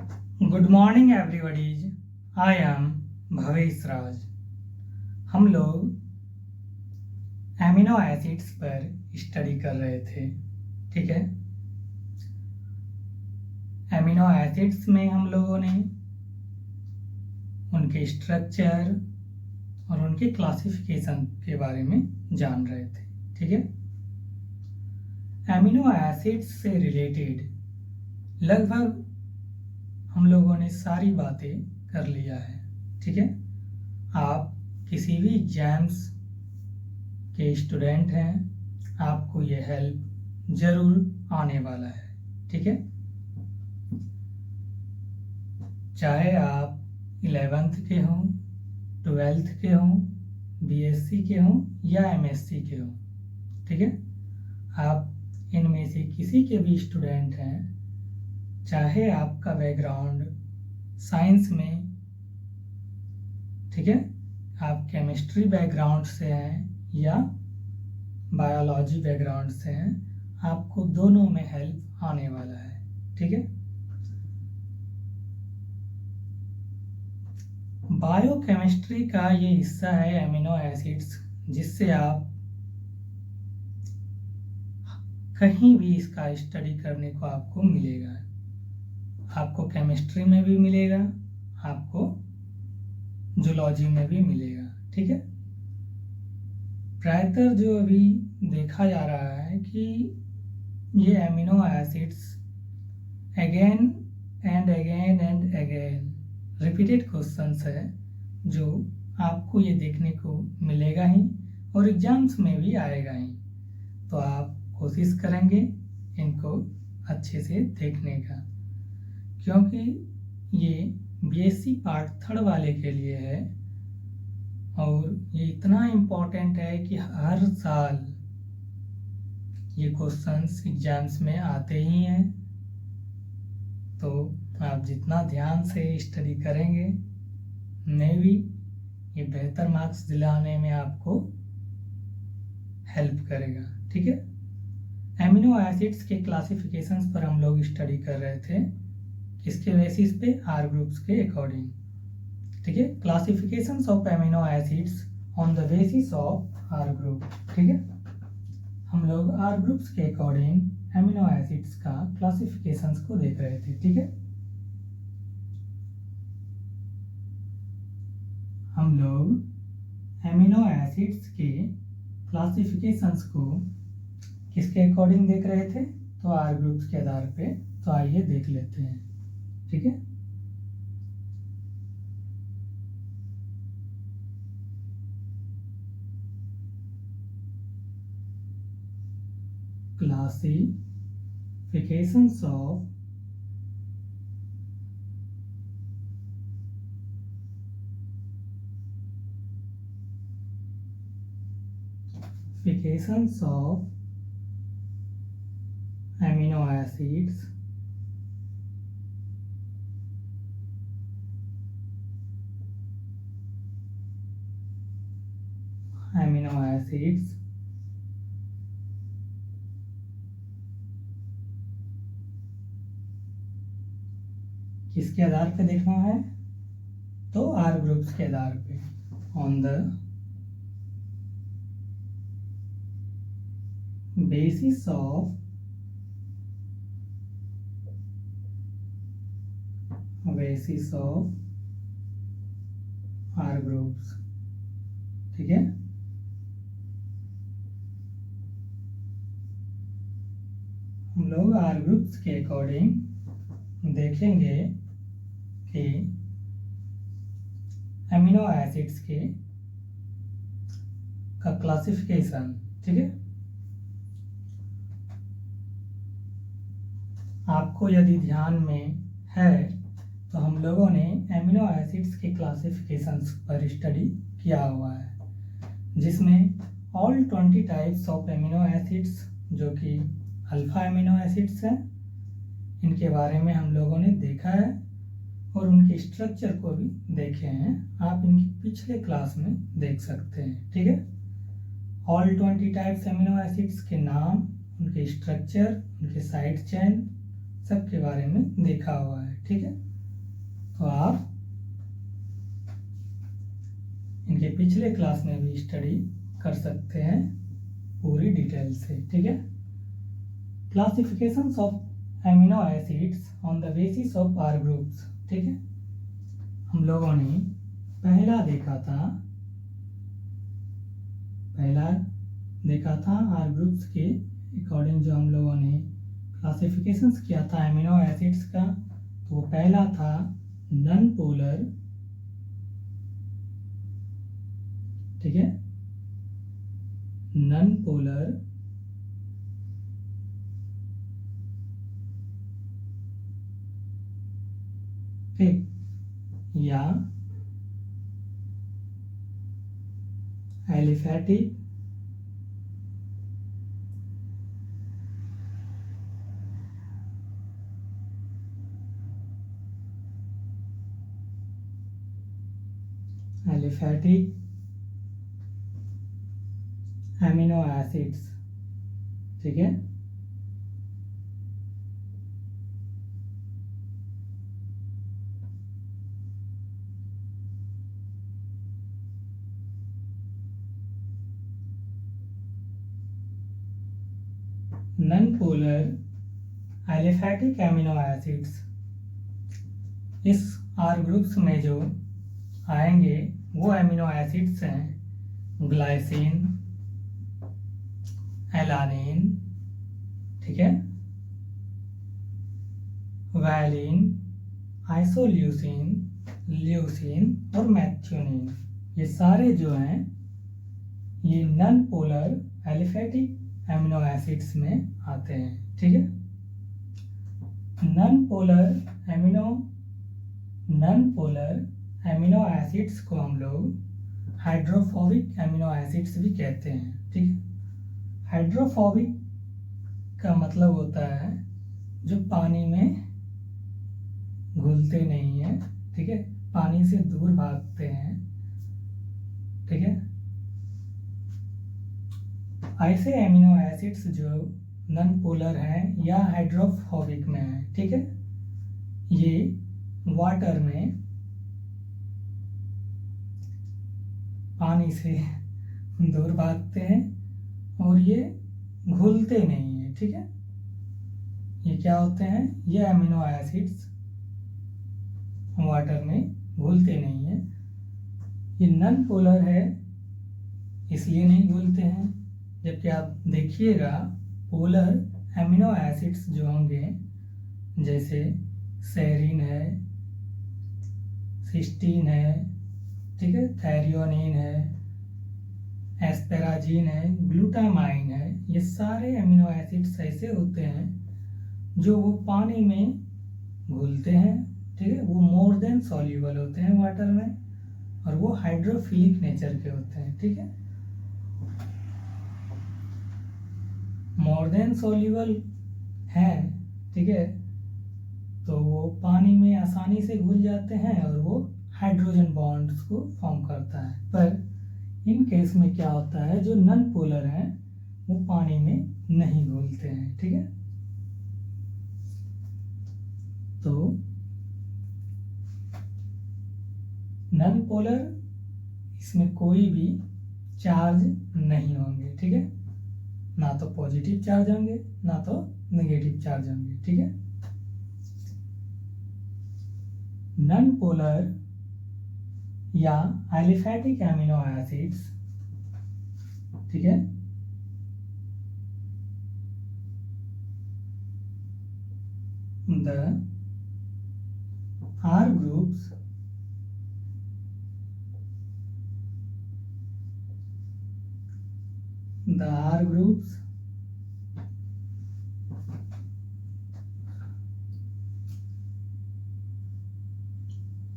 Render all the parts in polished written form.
Good morning everybodies. I am Bhavesh Raj. हम लोग amino acids पर स्टडी कर रहे थे। ठीक है, एमिनो एसिड्स में हम लोगों ने उनके स्ट्रक्चर और उनके क्लासिफिकेशन के बारे में जान रहे थे। ठीक है, एमिनो एसिड्स से रिलेटेड लगभग हम लोगों ने सारी बातें कर लिया है। ठीक है, आप किसी भी एग्जाम्स के स्टूडेंट हैं, आपको ये हेल्प जरूर आने वाला है। ठीक है, चाहे आप 11th के हों, 12th के हों, बीएससी के हों या एमएससी के हों। ठीक है, आप इनमें से किसी के भी स्टूडेंट हैं, चाहे आपका बैकग्राउंड साइंस में, ठीक है, आप केमिस्ट्री बैकग्राउंड से हैं या बायोलॉजी बैकग्राउंड से हैं, आपको दोनों में हेल्प आने वाला है। ठीक है, बायोकेमिस्ट्री का ये हिस्सा है एमिनो एसिड्स, जिससे आप कहीं भी इसका स्टडी करने को आपको मिलेगा। आपको केमिस्ट्री में भी मिलेगा, आपको जूलॉजी में भी मिलेगा। ठीक है, प्रायतर जो अभी देखा जा रहा है कि ये amino acids again and again and again repeated questions है, जो आपको ये देखने को मिलेगा ही और एग्जाम्स में भी आएगा ही। तो आप कोशिश करेंगे इनको अच्छे से देखने का, क्योंकि ये बीएससी पार्ट 3 वाले के लिए है और ये इतना इम्पोर्टेंट है कि हर साल ये क्वेश्चंस एग्जाम्स में आते ही हैं। तो आप जितना ध्यान से स्टडी करेंगे, मे भी ये बेहतर मार्क्स दिलाने में आपको हेल्प करेगा। ठीक है, एमिनो एसिड्स के क्लासिफिकेशंस पर हम लोग स्टडी कर रहे थे, किसके बेसिस पे? आर ग्रुप्स के अकॉर्डिंग। ठीक है, classifications of amino acids on the basis of R group. ठीक है, हम लोग आर ग्रुप्स के अकॉर्डिंग एमिनो एसिड्स का क्लासिफिकेशंस को देख रहे थे। ठीक है, हम लोग एमिनो एसिड्स के क्लासिफिकेशंस को किसके अकॉर्डिंग देख रहे थे? तो आर ग्रुप्स के आधार पे। तो आइए देख लेते हैं। ठीक है, क्लासिफिकेशंस ऑफ amino acids किसके आधार पे देखना है? तो आर ग्रुप्स के आधार पे, on the basis of R groups. ठीक है, हम लोग आर ग्रुप्स के अकॉर्डिंग देखेंगे कि एमिनो एसिड्स के का क्लासिफिकेशन। ठीक है, आपको यदि ध्यान में है तो हम लोगों ने एमिनो एसिड्स के क्लासिफिकेशंस पर स्टडी किया हुआ है, जिसमें all 20 types of amino acids, जो कि अल्फा एमिनो एसिड्स हैं, इनके बारे में हम लोगों ने देखा है और उनके स्ट्रक्चर को भी देखे हैं। आप इनकी पिछले क्लास में देख सकते हैं। ठीक है, ऑल 20 टाइप्स एमिनो एसिड्स के नाम, उनके स्ट्रक्चर, उनके साइड चेन, सब के बारे में देखा हुआ है। ठीक है, तो आप इनके पिछले क्लास में भी स्टडी कर सकते हैं पूरी डिटेल से, ठीक है। Classifications of amino acids on the basis of R groups, ठीक है। हम लोगों ने पहला देखा था आर ग्रुप्स के अकॉर्डिंग जो हम लोगों ने क्लासिफिकेशंस किया था एमिनो एसिड्स का, तो वो पहला था नॉन पोलर, ठीक है, नॉन पोलर, ठीक, या एलिफैटिक, एमिनो एसिड्स, ठीक है। Non polar aliphatic amino acids, इस आर ग्रुप्स में जो आएंगे वो एमिनो एसिड्स हैं ग्लाइसिन, एलानिन, ठीक है, वैलिन, आइसोल्यूसिन, ल्यूसिन और मैथ्योनिन, ये सारे जो हैं ये non polar aliphatic amino acids में आते हैं, ठीक है। नॉन पोलर एमिनो एसिड्स को हम लोग हाइड्रोफोबिक एमिनो एसिड्स भी कहते हैं, ठीक है। हाइड्रोफोबिक का मतलब होता है जो पानी में घुलते नहीं हैं, ठीक है, पानी से दूर भागते हैं, ठीक है। ऐसे एमिनो एसिड्स जो नॉन पोलर हैं या हाइड्रोफोबिक में हैं, ठीक है, ये वाटर में पानी से दूर भागते हैं और ये घुलते नहीं हैं, ठीक है। ये क्या होते हैं, ये एमिनो एसिड्स वाटर में घुलते नहीं हैं। ये नॉन पोलर है इसलिए नहीं घुलते हैं, जबकि आप देखिएगा पोलर एमिनो एसिड्स जो होंगे जैसे सेरीन है, सिस्टीन है, ठीक है, थैरियोनिन है, एस्पेराजीन है, ग्लूटामाइन है, ये सारे एमिनो एसिड्स ऐसे होते हैं जो वो पानी में घुलते हैं, ठीक है, वो मोर देन सॉल्यूबल होते हैं वाटर में और वो हाइड्रोफिलिक नेचर के होते हैं, ठीक है। मोर देन सॉल्यूबल है, ठीक है, तो वो पानी में आसानी से घुल जाते हैं और वो हाइड्रोजन बॉन्ड्स को फॉर्म करता है। पर इन केस में क्या होता है, जो नॉन पोलर हैं वो पानी में नहीं घुलते हैं, ठीक है। तो नॉन पोलर इसमें कोई भी चार्ज नहीं होंगे, ठीक है, ना तो पॉजिटिव चार्ज होंगे ना तो नेगेटिव चार्ज होंगे, ठीक है। नॉन पोलर या एलिफैटिक एमिनो एसिड्स, ठीक है, the R groups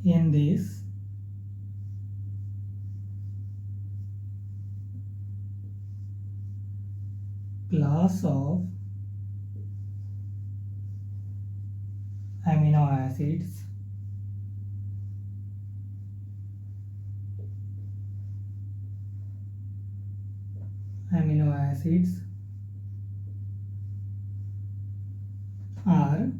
in this class of amino acids are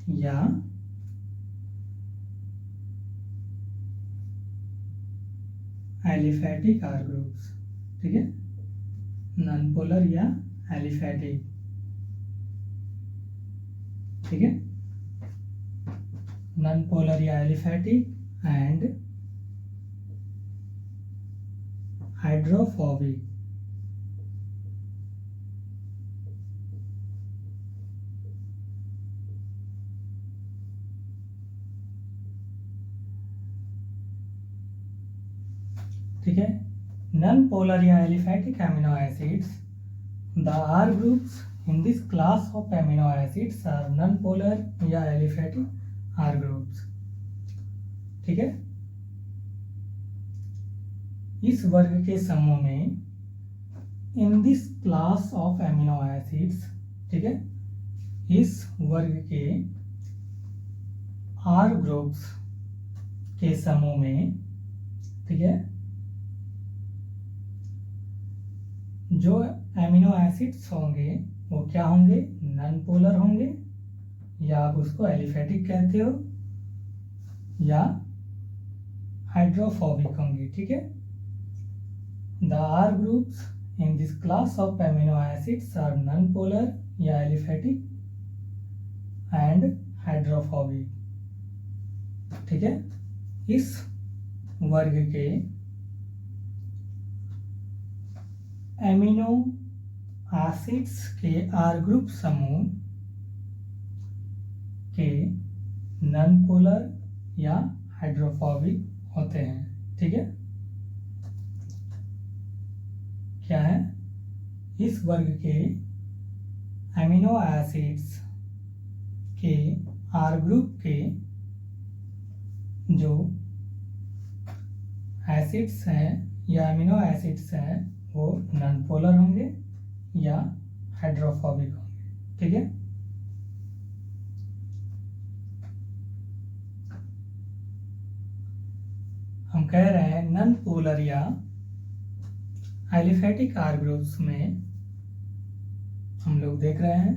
या एलिफैटिक आर ग्रुप्स, ठीक है, नॉन पोलर या एलिफैटिक, ठीक है, नॉन पोलर या एलिफैटिक एंड हाइड्रोफोबिक, ठीक है, नॉन पोलर या aliphatic amino acids, the R groups in this class of amino acids are non polar या एलिफैटिक आर ग्रुप्स, ठीक है। इस वर्ग के समूह में in this class of amino acids, ठीक है, इस वर्ग के आर ग्रुप्स के समूह में, ठीक है, जो एमिनो एसिड्स होंगे वो क्या होंगे, नॉन पोलर होंगे, या आप उसको एलिफैटिक कहते हो, या हाइड्रोफोबिक होंगे, ठीक है। The R groups in this class of amino acids are non polar या एलिफैटिक एंड हाइड्रोफोबिक, ठीक है। इस वर्ग के एमिनो एसिड्स के आर ग्रुप समूह के नॉन पोलर या हाइड्रोफोबिक होते हैं, ठीक है। क्या है, इस वर्ग के एमिनो एसिड्स के आर ग्रुप के जो एसिड्स हैं या एमिनो एसिड्स हैं वो नॉन पोलर होंगे या हाइड्रोफोबिक होंगे, ठीक है। हम कह रहे हैं नॉन पोलर या एलिफैटिक आर ग्रुप्स में हम लोग देख रहे हैं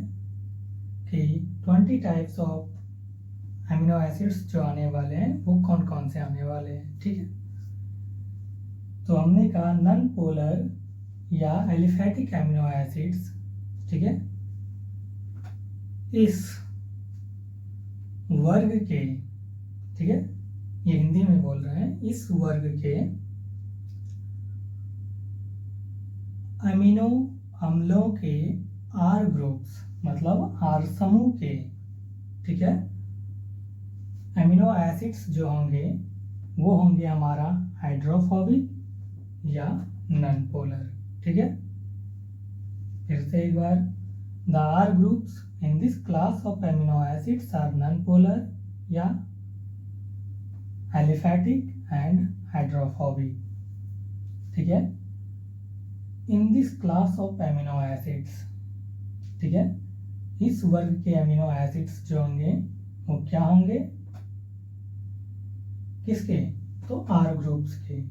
कि 20 टाइप्स ऑफ एमिनो एसिड्स जो आने वाले हैं वो कौन कौन से आने वाले हैं, ठीक है। तो हमने कहा नॉन पोलर या एलिफैटिक एमिनो एसिड्स, ठीक है, इस वर्ग के, ठीक है, ये हिंदी में बोल रहे हैं, इस वर्ग के अमीनो अम्लों के आर ग्रुप्स, मतलब आर समूह के, ठीक है, अमीनो एसिड्स जो होंगे वो होंगे हमारा हाइड्रोफोबिक या नॉन पोलर, ठीक है। फिर से एक बार, the R groups in this class of amino acids are non polar या एलिफैटिक एंड हाइड्रोफोबिक, ठीक है। In this class of amino acids, ठीक है, इस वर्ग के एमिनो एसिड्स जो होंगे वो क्या होंगे, किसके, तो आर ग्रुप्स के,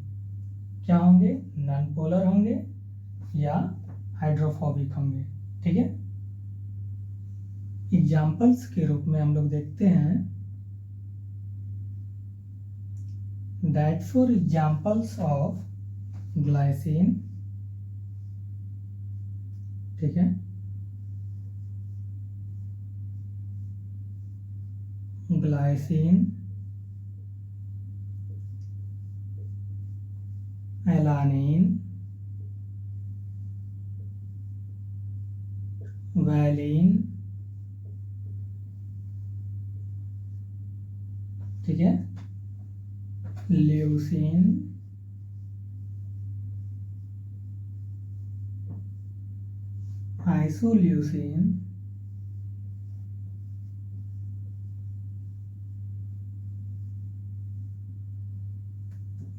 क्या होंगे, नॉन पोलर होंगे या हाइड्रोफोबिक होंगे, ठीक है। एग्जाम्पल्स के रूप में हम लोग देखते हैं that for examples of glycine, ठीक है, ग्लाइसिन, एलानिन, वैलिन, ठीक है, ल्यूसीन, आइसोल्यूसीन,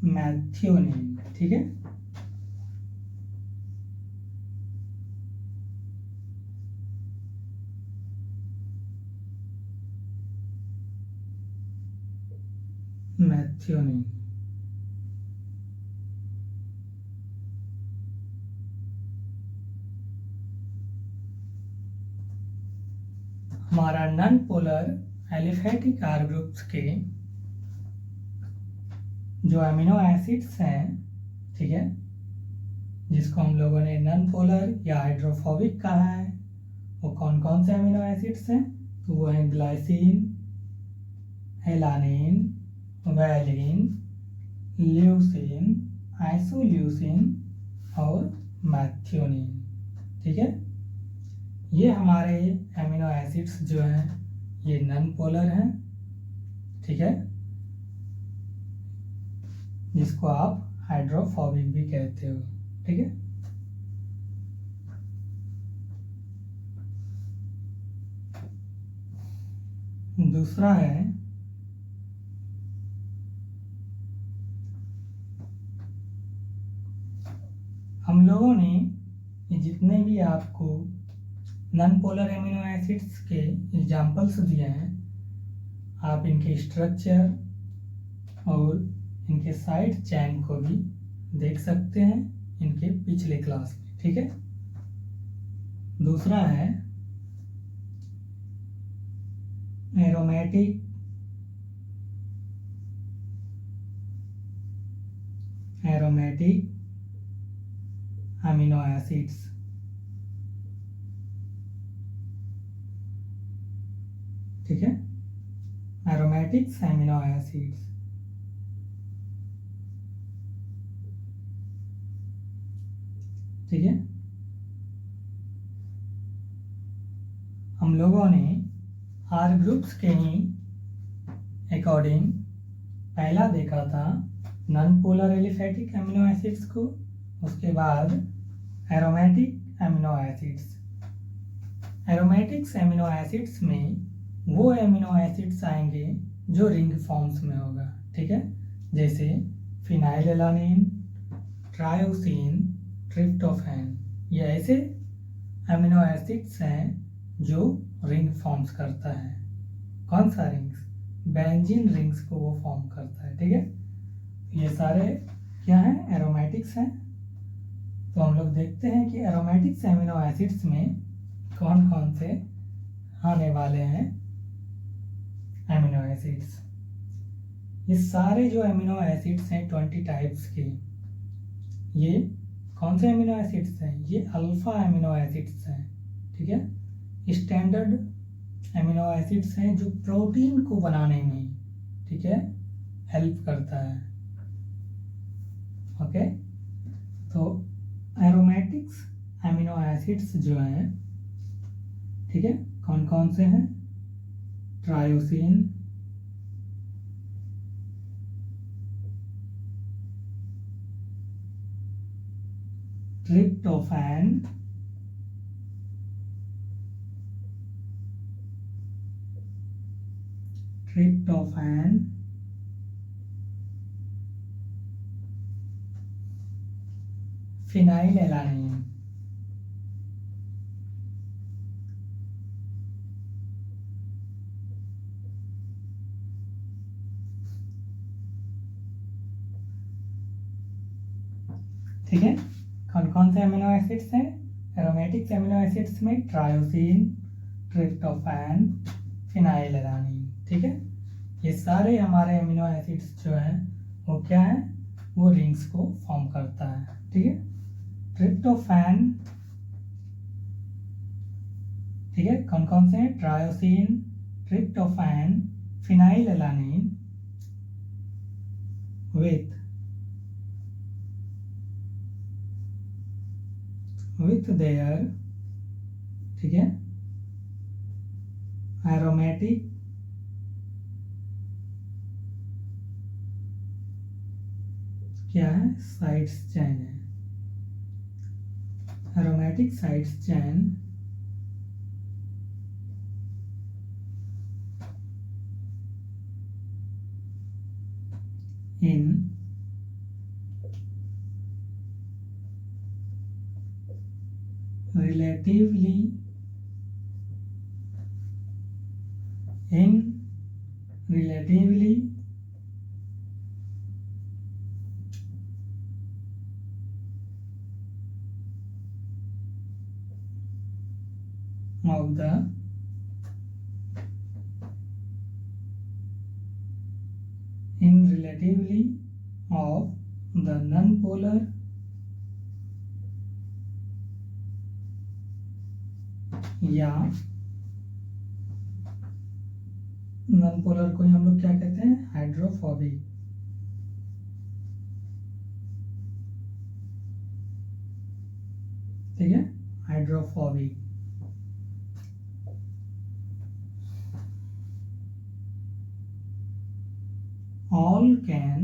मैथ्योनिन, ठीक है। मैथ्योनिन, हमारा non polar aliphatic R groups के जो अमीनो एसिड्स हैं, ठीक है, जिसको हम लोगों ने नॉन पोलर या हाइड्रोफोबिक कहा है, वो कौन कौन से अमीनो एसिड्स हैं? तो वो हैं glycine, alanine, valine, leucine, isoleucine और मैथ्योनिन। ठीक है, ये हमारे अमीनो एसिड्स जो हैं ये नॉन पोलर हैं, ठीक है, जिसको आप हाइड्रोफोबिक भी कहते हो। ठीक है, दूसरा है हम लोगों ने ये जितने भी आपको नॉन पोलर एमिनो एसिड्स के एग्जाम्पल्स दिए हैं, आप इनके स्ट्रक्चर और इनके साइड चेन को भी देख सकते हैं इनके पिछले क्लास में। ठीक है, दूसरा है एरोमेटिक अमीनो एसिड्स। ठीक है, एरोमेटिक्स अमीनो एसिड्स। ठीक है, हम लोगों ने आर ग्रुप्स के ही अकॉर्डिंग पहला देखा था non polar aliphatic amino acids को, उसके बाद aromatic amino acids. Aromatics amino acids में वो अमीनो एसिड्स आएंगे जो रिंग फॉर्म्स में होगा। ठीक है, जैसे फिनाइलएलानिन, ट्रायोसिन, ट्रिप्टोफैन, ये ऐसे अमीनो एसिड्स हैं जो रिंग फॉर्म्स करता है। कौन सा रिंग्स? बेंजीन रिंग्स को वो फॉर्म करता है। ठीक है, ये सारे क्या हैं? एरोमेटिक्स हैं। तो हम लोग देखते हैं कि एरोमेटिक्स अमीनो एसिड्स में कौन कौन से आने वाले हैं अमीनो एसिड्स। ये सारे जो अमीनो एसिड्स हैं 20 टाइप्स के, ये कौन से अमीनो एसिड्स हैं? ये अल्फा अमीनो एसिड्स हैं। ठीक है, स्टैंडर्ड अमीनो एसिड्स हैं जो प्रोटीन को बनाने में, ठीक है, हेल्प करता है। ओके, तो एरोमेटिक्स अमीनो एसिड्स जो हैं, ठीक है, कौन कौन से हैं? Tyrosine, tryptophan, phenylalanine. ठीक है, कौन कौन से अमीनो एसिड्स हैं एरोमेटिक्स अमीनो एसिड्स में? Tyrosine, tryptophan, phenylalanine. ठीक है, ये सारे हमारे अमीनो एसिड्स जो हैं वो क्या है? वो रिंग्स को फॉर्म करता है। ठीक है, ट्रिप्टोफैन, ठीक है, कौन कौन से हैं? Tyrosine, tryptophan, phenylalanine with their, ठीक है, एरोमेटिक क्या है? साइड्स चेन है। Aromatic sides chain in relatively of the relatively of the non-polar या non-polar को हम लोग क्या कहते हैं, हाइड्रोफोबिक। ठीक है, hydrophobic. all can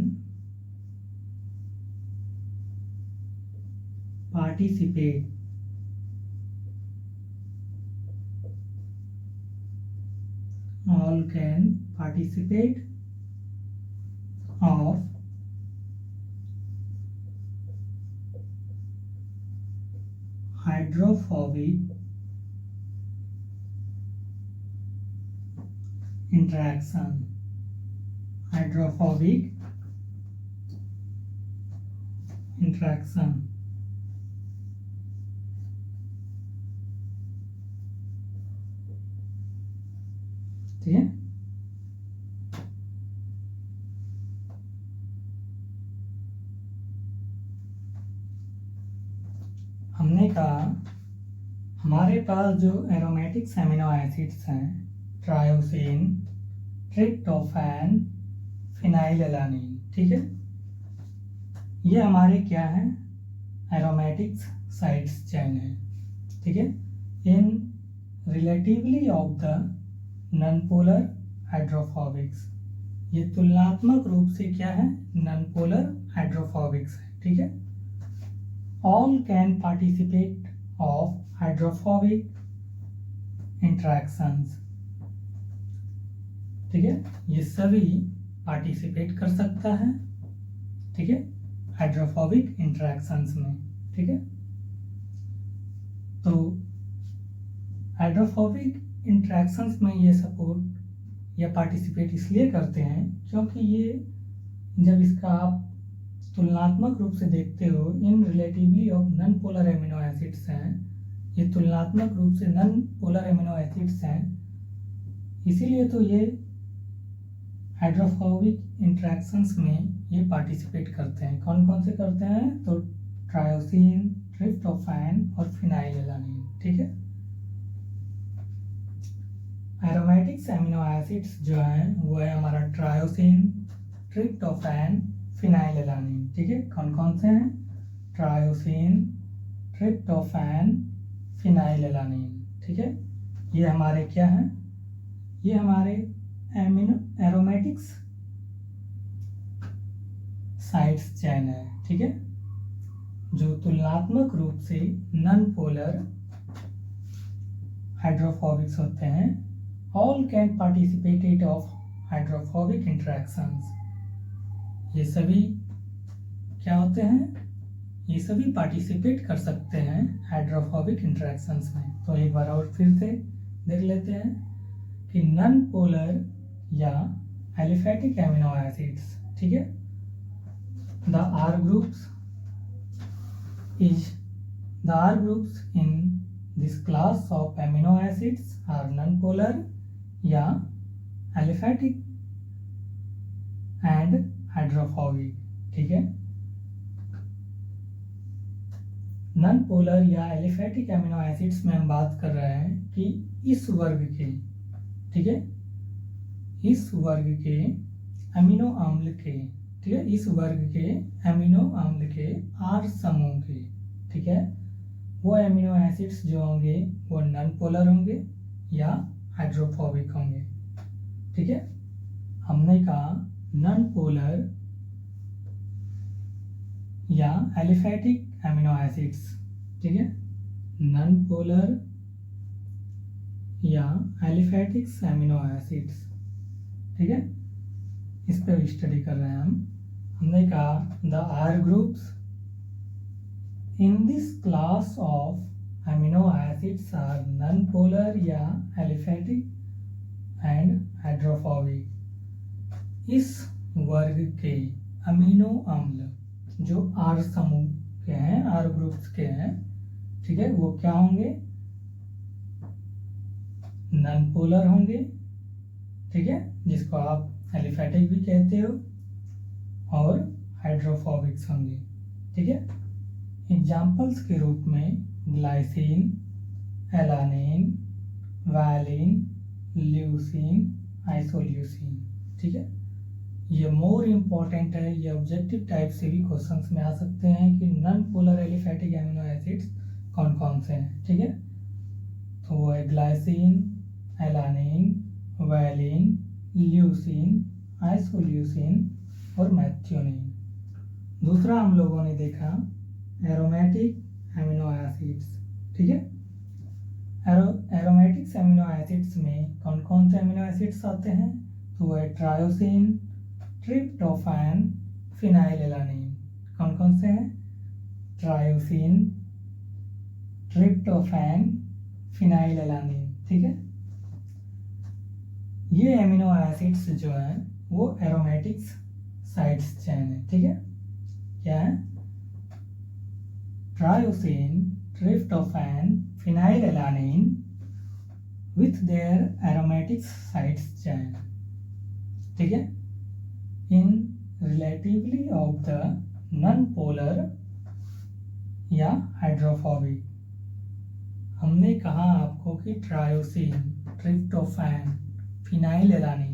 participate of hydrophobic interaction। Hydrophobic interaction. ठीक है, हमने कहा हमारे पास जो एरोमेटिक्स एमिनो एसिड्स हैं, ट्रायोसिन, ट्रिप्टोफैन, फिनाइलएलानिन। ठीक है, ये हमारे क्या हैं, एरोमेटिक्स साइड्स चेन है। ठीक है, इन relatively of the nonpolar hydrophobics, ये तुलनात्मक रूप से क्या है, नॉनपोलर हाइड्रोफोबिक्स है। ठीक है, all can participate of hydrophobic interactions. ठीक है, ये सभी पार्टिसिपेट कर सकता है। ठीक है, हाइड्रोफोबिक इंट्रैक्शंस में। ठीक है, तो हाइड्रोफोबिक इंट्रैक्शंस में ये सपोर्ट या पार्टिसिपेट इसलिए करते हैं क्योंकि ये जब इसका आप तुलनात्मक रूप से देखते हो, in relatively of non polar amino acids हैं, ये तुलनात्मक रूप से नॉन पोलर एमिनो एसिड्स हैं, इसीलिए तो ये हाइड्रोफोबिक इंट्रैक्शंस में ये पार्टिसिपेट करते हैं। कौन कौन से करते हैं, तो ट्रायोसिन, ट्रिप्टोफैन और फिनाइलएलानिन। ठीक है, एरोमेटिक्स एमिनो एसिड्स जो हैं वो है हमारा ट्रायोसिन, ट्रिप्टोफैन, फिनाइलएलानिन। ठीक है, कौन कौन से हैं, ट्रायोसिन, ट्रिप्टोफैन, फिनाइलएलानिन। ठीक है, ये हमारे क्या हैं, ये हमारे एमिनो एरोमेटिक्स साइड्स चेन है। ठीक है, जो तुलनात्मक रूप से नॉन पोलर हाइड्रोफोबिक्स होते हैं। All can participated of hydrophobic interactions, ये सभी क्या होते हैं, ये सभी पार्टिसिपेट कर सकते हैं हाइड्रोफोबिक इंट्रैक्शंस में। तो एक बार और फिर से देख लेते हैं कि नॉन पोलर या एलिफैटिक एमिनो एसिड्स। ठीक है, the R groups in this class of amino acids are non-polar या aliphatic and hydrophobic। ठीक है, नॉन पोलर या एलिफैटिक एमिनो एसिड्स में हम बात कर रहे हैं कि इस वर्ग के, ठीक है, इस वर्ग के अमीनो अम्ल के, ठीक है, इस वर्ग के अमीनो अम्ल के आर समूह के, ठीक है, वो एमिनो एसिड्स जो होंगे वो नॉन पोलर होंगे या हाइड्रोफोबिक होंगे। ठीक है, हमने कहा नॉन पोलर या एलिफैटिक एमिनो एसिड्स, ठीक है, नॉन पोलर या एलिफैटिक एमिनो एसिड्स, ठीक है, इस पर स्टडी कर रहे हैं हम। हमने कहा the R groups in this class of amino acids are non polar या एलिफैटिक एंड हाइड्रोफोबिक। इस वर्ग के अमीनो अम्ल जो आर समूह के हैं, आर ग्रुप्स के हैं, ठीक है, वो क्या होंगे, नॉन पोलर होंगे, ठीक है, जिसको आप एलिफैटिक भी कहते हो, और हाइड्रोफोबिक्स होंगे। ठीक है, एग्जाम्पल्स के रूप में ग्लाइसिन, एलानिन, वालिन, ल्यूसीन, आइसोल्यूसीन। ठीक है, ये मोर इम्पॉर्टेंट है, ये ऑब्जेक्टिव टाइप से भी क्वेश्चंस में आ सकते हैं कि non polar aliphatic amino acids कौन कौन से हैं। ठीक है, तो वो है ग्लाइसिन, एलानिन, वालिन, ल्यूसीन, आइसोल्यूसीन और मैथ्योनिन। दूसरा हम लोगों ने देखा एरोमेटिक एमिनो एसिड्स। ठीक है, एरोमेटिक्स एमिनो एसिड्स में कौन कौन से एमिनो एसिड्स आते हैं, तो वो है ट्रायोसिन, ट्रिप्टोफैन, फिनाइलएलानिन। कौन कौन से हैं, ट्रायोसिन, ट्रिप्टोफैन, फिनाइलएलानिन। ठीक है, ये एमिनो एसिड्स जो हैं वो एरोमेटिक्स साइड्स चेन है। ठीक है, क्या है, tyrosine, tryptophan, phenylalanine with their aromatic sides chain. ठीक है, in relatively of the non-polar या हाइड्रोफोबिक। हमने कहा आपको कि ट्रायोसिन, ट्रिप्टोफैन, फिनाइलएलानिन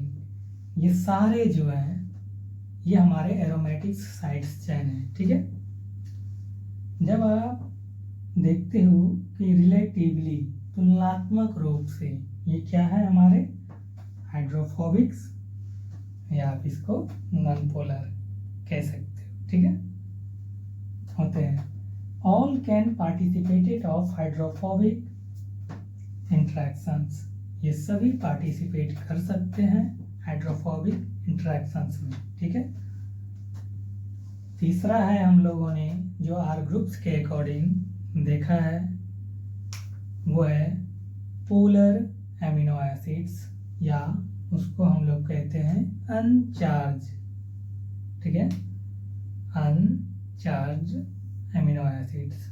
ये सारे जो हैं ये हमारे एरोमेटिक साइड्स चेन है। ठीक है, जब आप देखते हो कि रिलेटिवली तुलनात्मक रूप से ये क्या है हमारे हाइड्रोफोबिक्स या आप इसको नॉन पोलर कह सकते हो। ठीक है, होते हैं। All can participated of hydrophobic interactions, ये सभी पार्टिसिपेट कर सकते हैं हाइड्रोफोबिक इंटरेक्शंस में। ठीक है, तीसरा है हम लोगों ने जो आर ग्रुप्स के अकॉर्डिंग देखा है वो है पोलर एमिनो एसिड्स या उसको हम लोग कहते हैं अनचार्ज। ठीक है, अनचार्ज एमिनो एसिड्स।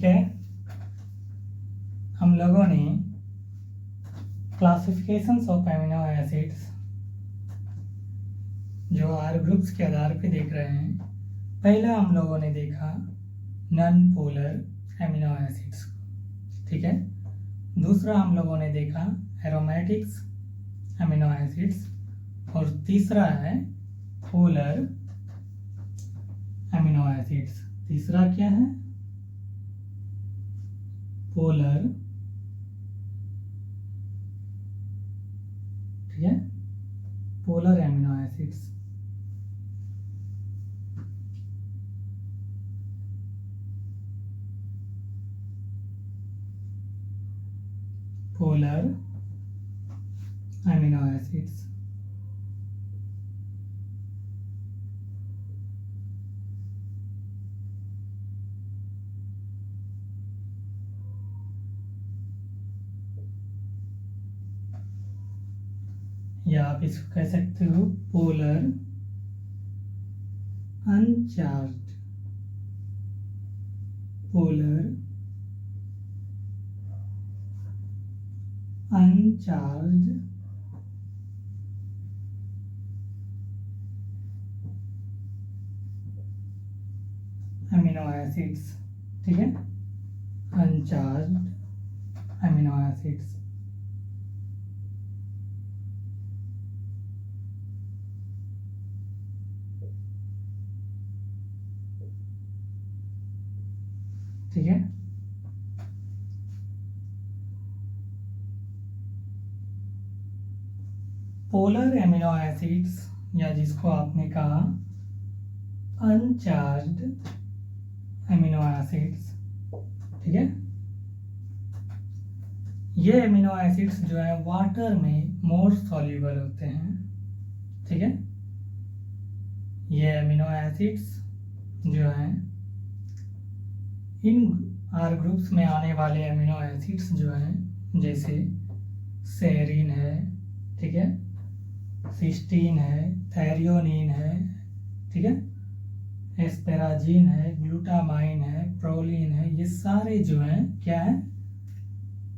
ठीक है, हम लोगों ने क्लासिफिकेशंस ऑफ एमिनो एसिड्स जो आर ग्रुप्स के आधार पे देख रहे हैं। पहला हम लोगों ने देखा नॉन पोलर एमिनो एसिड्स, ठीक है। दूसरा हम लोगों ने देखा एरोमेटिक्स एमिनो एसिड्स, और तीसरा है पोलर एमिनो एसिड्स। तीसरा क्या है? पोलर, ठीक है, polar amino acids. Polar amino acids. या आप इसको कह सकते हो polar uncharged, polar uncharged amino acids, ठीक है, अनचार्ज्ड एमिनो एसिड्स। ठीक है, पोलर एमिनो एसिड्स या जिसको आपने कहा अनचार्ज्ड एमिनो एसिड्स, ठीक है, ये एमिनो एसिड्स जो है वाटर में मोर सॉल्युबल होते हैं, ठीक है। ये एमिनो एसिड्स जो हैं इन आर ग्रुप्स में आने वाले एमिनो एसिड्स जो हैं जैसे सेरीन है, ठीक है, सिस्टीन है, थैरियोनिन है, ठीक है, एस्पेराजीन है, ग्लूटामाइन है, प्रोलिन है, ये सारे जो हैं क्या है?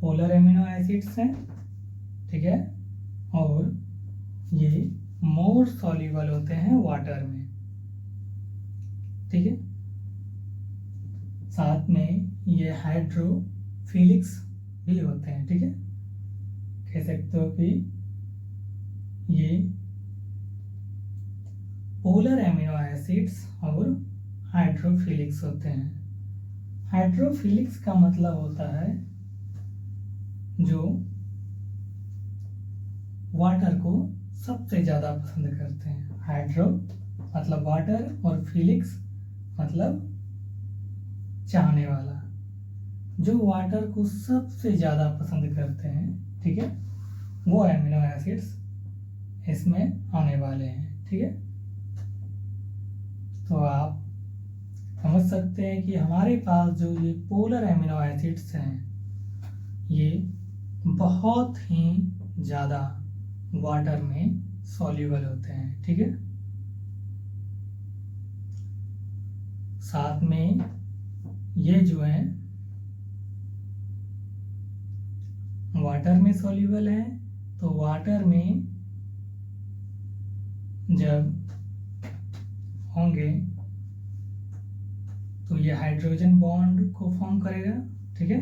पोलर एमिनो एसिड्स हैं, ठीक है, और ये मोर सॉल्युबल होते हैं वाटर में, ठीक है। साथ में ये हाइड्रोफिलिक्स भी होते हैं, ठीक है, कह सकते हो कि ये पोलर एमिनो एसिड्स और हाइड्रोफिलिक्स होते हैं। हाइड्रोफिलिक्स का मतलब होता है जो वाटर को सबसे ज़्यादा पसंद करते हैं। हाइड्रो मतलब वाटर और फिलिक्स मतलब चाहने वाला, जो वाटर को सबसे ज़्यादा पसंद करते हैं, ठीक है, वो एमिनो एसिड्स इसमें आने वाले हैं, ठीक है। तो आप समझ सकते हैं कि हमारे पास जो ये पोलर एमिनो एसिड्स हैं ये बहुत ही ज़्यादा वाटर में सॉल्युबल होते हैं, ठीक है। साथ में ये जो है वाटर में सॉल्युबल है, तो वाटर में जब होंगे तो ये हाइड्रोजन बॉन्ड को फॉर्म करेगा, ठीक है।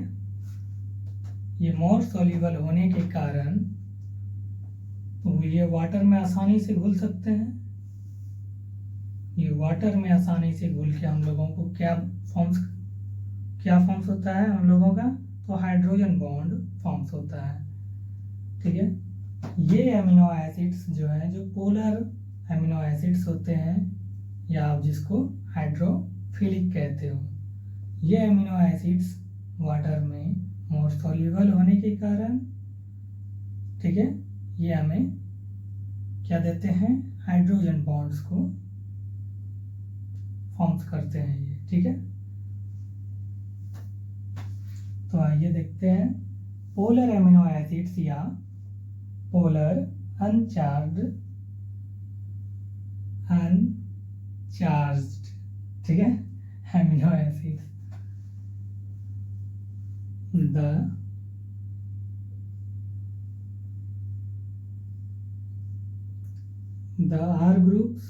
ये मोर सॉल्युबल होने के कारण तो ये वाटर में आसानी से घुल सकते हैं। ये वाटर में आसानी से घुल के हम लोगों को क्या फॉर्म्स होता है हम लोगों का? तो हाइड्रोजन बॉन्ड फॉर्म्स होता है, ठीक है। ये एमिनो एसिड्स जो है जो पोलर एमिनो एसिड्स होते हैं या आप जिसको हाइड्रोफिलिक कहते हो, ये एमिनो एसिड्स वाटर में मोर सॉल्युबल होने के कारण, ठीक है, ये हमें क्या देते हैं? हाइड्रोजन बॉन्ड्स को फॉर्म्स करते हैं ये, ठीक है। तो आइए देखते हैं पोलर एमिनो एसिड्स या पोलर अनचार्ज्ड, ठीक है, amino acids. the R groups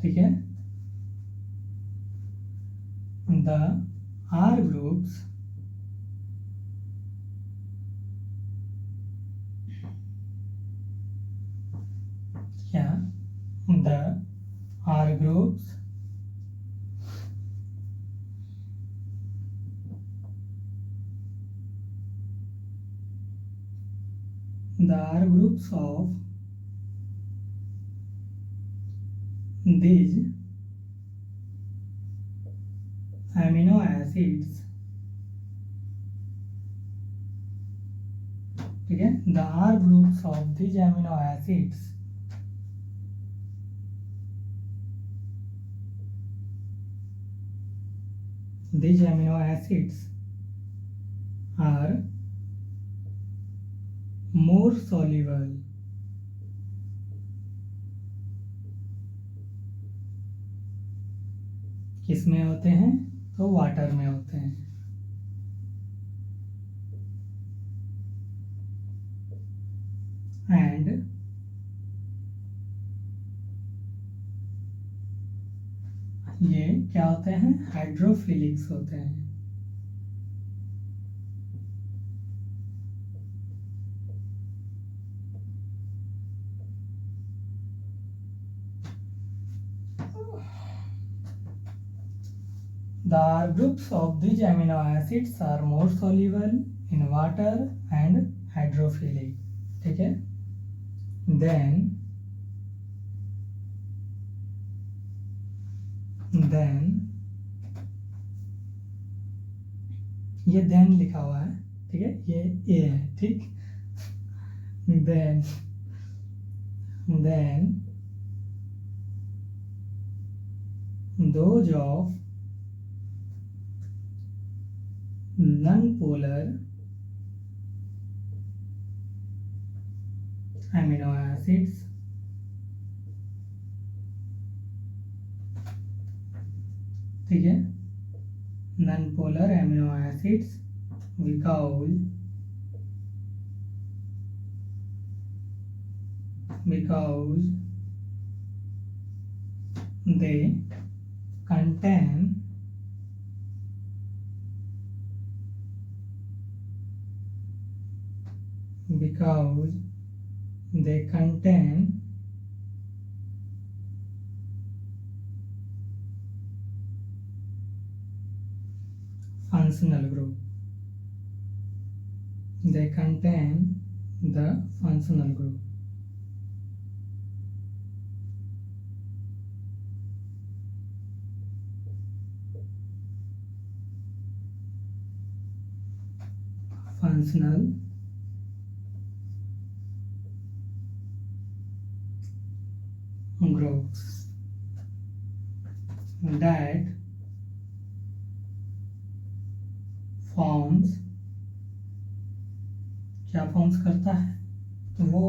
ठीक है, the R groups क्या, the R groups of these amino acids ठीक है, the R groups of these amino acids are more soluble किस में होते हैं, तो वाटर में होते हैं। एंड ये क्या होते हैं, हाइड्रोफिलिक्स होते हैं। The R groups of these amino acids are more soluble in water and hydrophilic ठीक है। then ये then लिखा हुआ है ठीक है, ये ए है ठीक। then those of non-polar amino acids ठीक है, non-polar amino acids because they contain functional group. They contain the functional group. Functional groups that forms क्या फॉर्म्स करता है, तो वो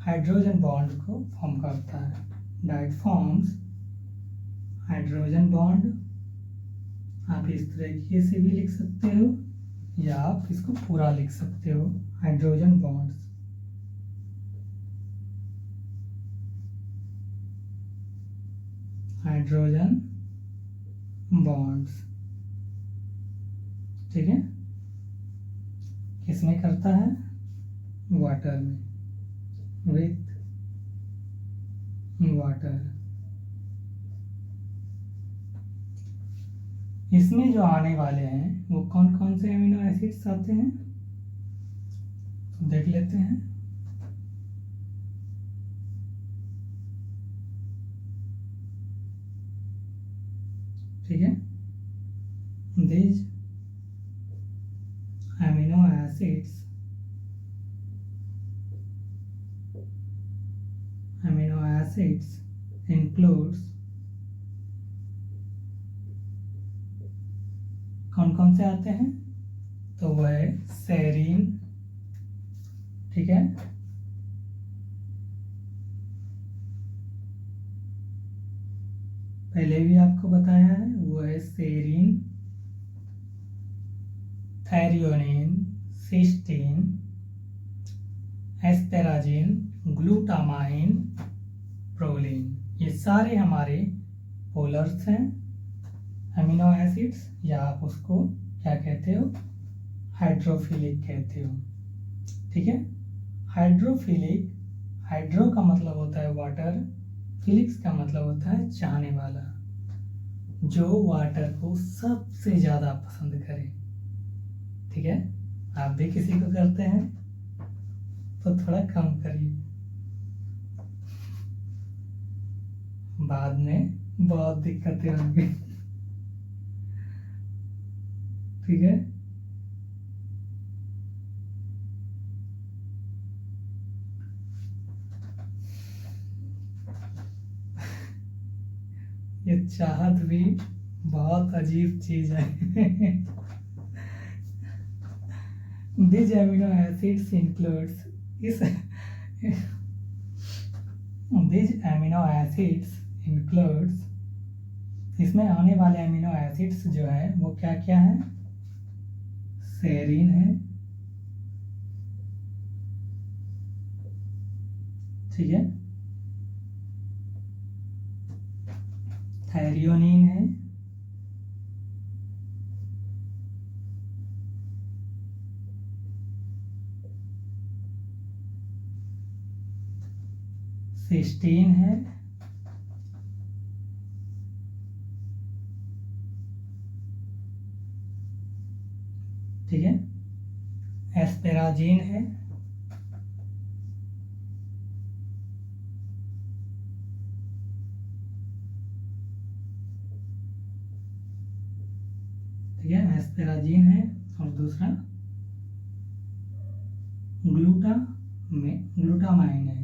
हाइड्रोजन बॉन्ड को फॉर्म करता है। that forms हाइड्रोजन बॉन्ड, आप इस तरीके से भी लिख सकते हो या आप इसको पूरा लिख सकते हो, हाइड्रोजन बॉन्ड्स। हाइड्रोजन बॉन्ड्स ठीक है, किसमें करता है, वाटर में, विथ वाटर। इसमें जो आने वाले हैं वो कौन कौन से अमीनो एसिड्स आते हैं, तो देख लेते हैं। ठीक है, these amino acids includes कौन कौन से आते हैं, तो वह है सेरीन ठीक है, पहले भी आपको बताया है, वो है serine, threonine, cysteine, asparagine, glutamine, proline. ये सारे हमारे पोलर्स हैं, अमीनो एसिड्स, या आप उसको क्या कहते हो, हाइड्रोफिलिक कहते हो। ठीक है, हाइड्रोफिलिक, हाइड्रो का मतलब होता है वाटर, फिलिक्स का मतलब होता है चाहने वाला, जो वाटर को सबसे ज़्यादा पसंद करे। ठीक है, आप भी किसी को करते हैं तो थोड़ा कम करिए, बाद में बहुत दिक्कतें होंगी। ठीक है, ये चाहत भी बहुत अजीब चीज है। These amino acids includes इस these amino acids includes, इसमें आने वाले अमीनो एसिड्स जो है वो क्या क्या है, सेरीन है, ठीक है, थैरियोनिन है, सिस्टीन है, ठीक है, एस्पेराजिन है, ठीक है, एस्पेराजिन है, और दूसरा ग्लूटामाइन है।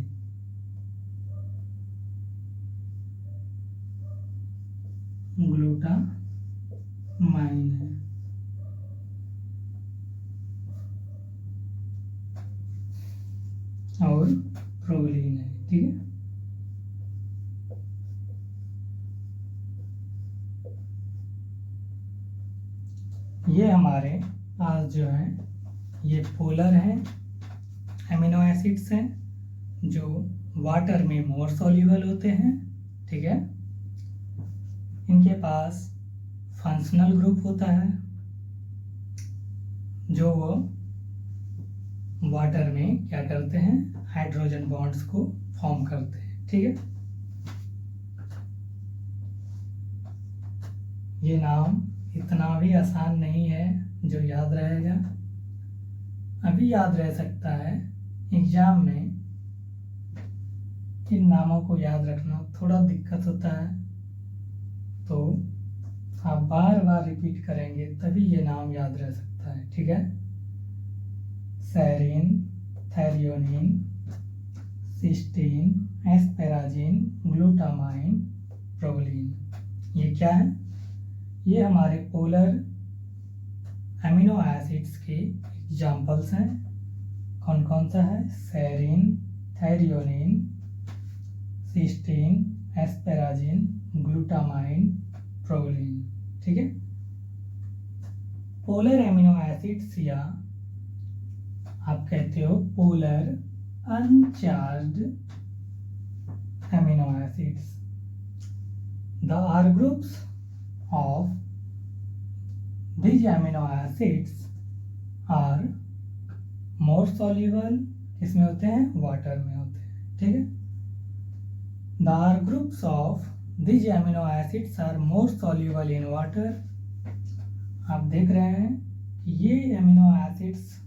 ग्लूटामाइन है, और प्रोलिन है। ठीक है, ये हमारे पास जो है ये पोलर हैं, एमिनो एसिड्स हैं जो वाटर में मोर सॉल्युबल होते हैं। ठीक है, इनके पास फंक्शनल ग्रुप होता है जो वो वाटर में क्या करते हैं, हाइड्रोजन बॉन्ड्स को फॉर्म करते हैं। ठीक है, ये नाम इतना भी आसान नहीं है जो याद रहेगा, अभी याद रह सकता है, एग्जाम में इन नामों को याद रखना थोड़ा दिक्कत होता है, तो आप बार बार रिपीट करेंगे तभी ये नाम याद रह सकता है। ठीक है, serine, threonine, cysteine, asparagine, glutamine, proline, ये क्या है, ये हमारे पोलर अमीनो एसिड्स के एग्जाम्पल्स हैं। कौन कौन सा है, serine, threonine, cysteine, asparagine, glutamine, proline. ठीक है, पोलर एमिनो एसिड्स या आप कहते हो polar uncharged amino acids, the R groups of these amino acids are more soluble, किसमें होते हैं, वाटर में होते हैं। ठीक है, the R groups of these amino acids are more soluble in water। आप देख रहे हैं कि ये एमिनो एसिड्स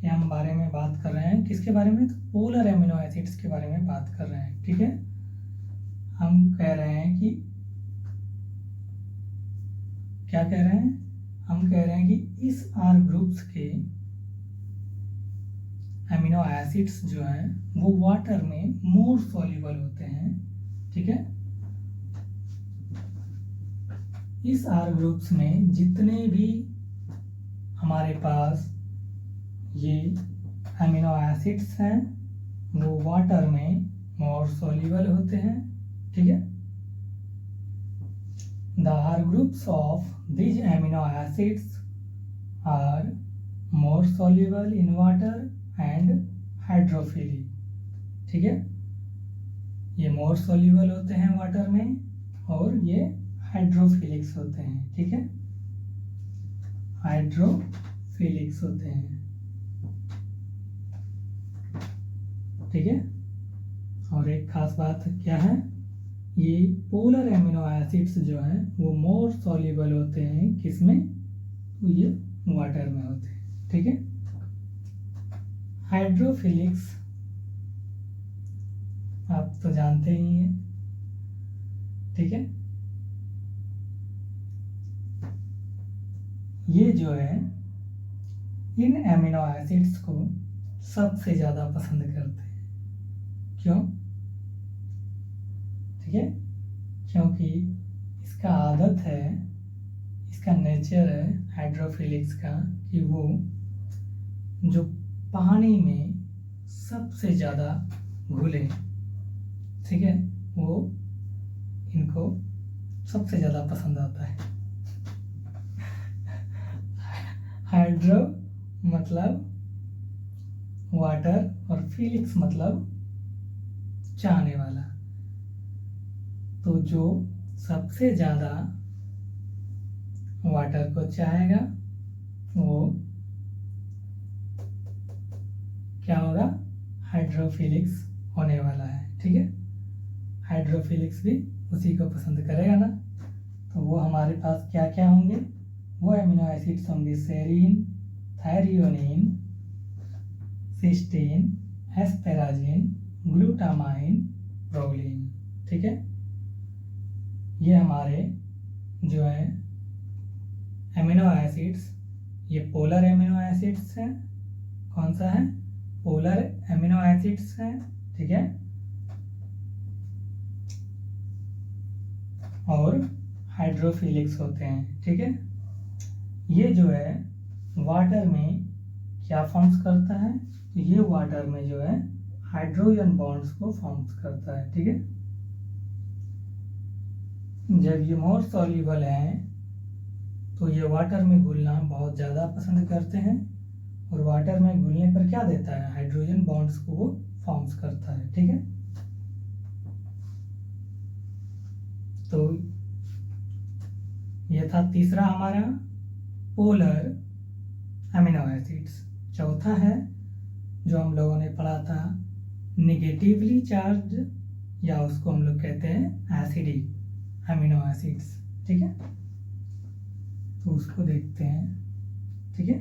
के हम बारे में बात कर रहे हैं, किसके बारे में, तो पोलर एमिनो एसिड्स के बारे में बात कर रहे हैं। ठीक है, हम कह रहे हैं कि क्या कह रहे हैं, हम कह रहे हैं कि इस आर ग्रुप्स के एमिनो एसिड्स जो हैं वो वाटर में मोर सॉल्युबल होते हैं। ठीक है, इस आर ग्रुप्स में जितने भी हमारे पास ये एमिनो एसिड्स हैं वो वाटर में मोर सॉल्युबल होते हैं। ठीक है, The R groups of these amino acids are more soluble in water and hydrophilic. ठीक है, ये मोर सोल्यूबल होते हैं वाटर में और ये हाइड्रोफिलिक्स होते हैं. ठीक है, हाइड्रोफिलिक्स होते हैं. ठीक है, और एक खास बात क्या है, ये पोलर एमिनो एसिड्स जो हैं वो मोर सॉल्युबल होते हैं किसमें, तो ये वाटर में होते हैं. ठीक है, हाइड्रोफिलिक्स आप तो जानते ही हैं. ठीक है, ये जो है इन एमिनो एसिड्स को सबसे ज़्यादा पसंद करते हैं. क्यों? ठीक है, क्योंकि इसका आदत है, इसका नेचर है हाइड्रोफिलिक्स का कि वो जो पानी में सबसे ज़्यादा घुले. ठीक है, वो इनको सबसे ज़्यादा पसंद आता है. हाइड्रो मतलब वाटर और फिलिक्स मतलब चाहने वाला. तो जो सबसे ज़्यादा वाटर को चाहेगा वो क्या होगा, हाइड्रोफिलिक्स होने वाला है. ठीक है, हाइड्रोफिलिक्स भी उसी को पसंद करेगा ना. तो वो हमारे पास क्या क्या होंगे, वो एमिनो एसिड्स होंगे serine, threonine, cysteine, asparagine, glutamine, proline. ठीक है, ये हमारे जो है एमिनो एसिड्स, ये पोलर एमिनो एसिड्स हैं. कौन सा है, पोलर एमिनो एसिड्स हैं. ठीक है, और हाइड्रोफिलिक्स होते हैं. ठीक है, ये जो है वाटर में क्या फॉर्म्स करता है, तो ये वाटर में जो है हाइड्रोजन बॉन्ड्स को फॉर्म्स करता है. ठीक है, जब ये मोर सॉल्युबल हैं तो ये वाटर में घुलना बहुत ज़्यादा पसंद करते हैं और वाटर में घुलने पर क्या देता है, हाइड्रोजन बॉन्ड्स को वो फॉर्म्स करता है. ठीक है, तो ये था तीसरा हमारा पोलर एमिनो एसिड्स. चौथा है जो हम लोगों ने पढ़ा था निगेटिवली चार्ज, या उसको हम लोग कहते हैं एसिडिक एमिनो एसिड्स. ठीक है, तो उसको देखते हैं. ठीक है,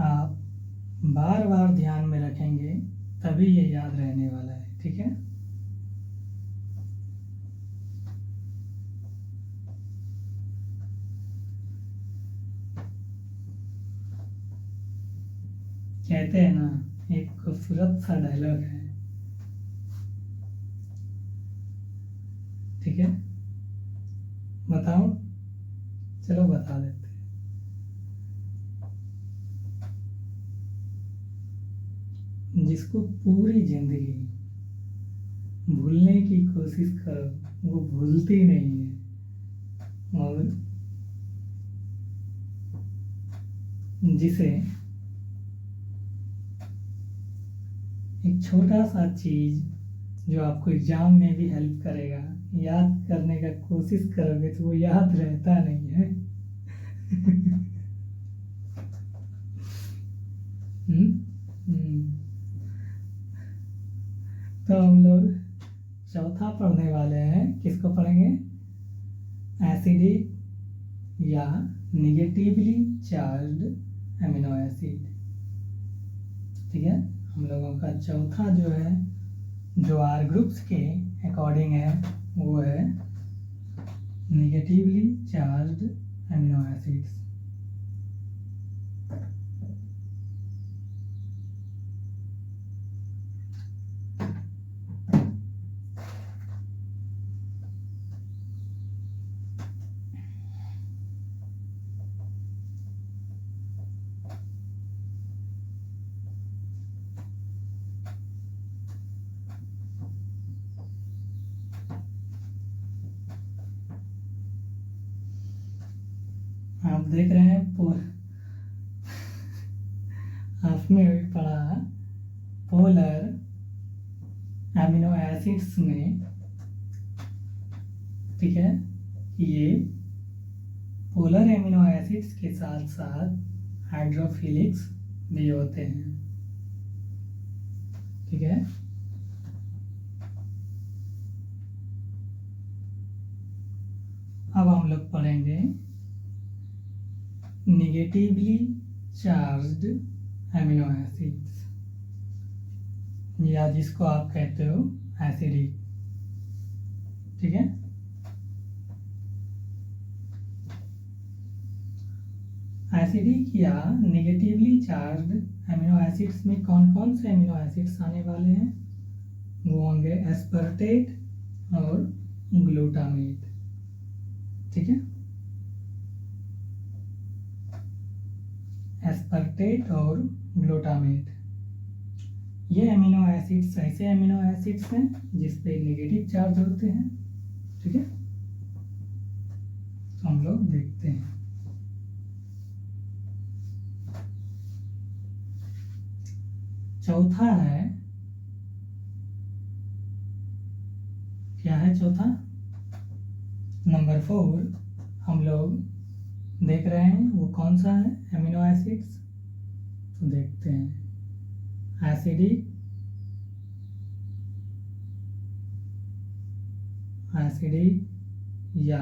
आप बार बार ध्यान में रखेंगे तभी ये याद रहने वाला है. ठीक है, कहते हैं ना, एक खूबसूरत सा डायलॉग है. ठीक है, बताओ, चलो बता देते हैं. जिसको पूरी जिंदगी भूलने की कोशिश करो वो भूलती नहीं है, और जिसे एक छोटा सा चीज जो आपको एग्जाम में भी हेल्प करेगा, याद करने का कोशिश करोगे तो वो याद रहता नहीं है. तो हम लोग चौथा पढ़ने वाले हैं. किसको पढ़ेंगे, एसिडिक या निगेटिवली चार्ज्ड एमिनो एसिड. ठीक है, हम लोगों का चौथा जो है, जो आर ग्रुप्स के अकॉर्डिंग है, वो है निगेटिवली चार्ज्ड एमिनो एसिड्स. आप देख रहे हैं आपने भी पढ़ा पोलर एमिनो एसिड्स में, ठीक है, ये पोलर एमिनो एसिड्स के साथ साथ हाइड्रोफिलिक्स भी होते हैं, ठीक है। अब हम लोग पढ़ेंगे निगेटिवली चार्ज्ड एमिनो एसिड्स, या जिसको आप कहते हो एसिडिक, ठीक है। एसिडिक या नेगेटिवली चार्ज्ड एमिनो एसिड्स में कौन कौन से एमिनो एसिड्स आने वाले हैं? वो होंगे एस्पर्टेट और ग्लूटामेट, ठीक है। एस्पर्टेट और ग्लूटामेट, ये एमिनो एसिड्स ऐसे एमिनो एसिड्स हैं जिस पे नेगेटिव चार्ज होते हैं, ठीक है। हम लोग देखते हैं। चौथा है, क्या है चौथा? नंबर 4 हम लोग देख रहे हैं, वो कौन सा है एमिनो एसिड्स? तो देखते हैं, एसिडिक, या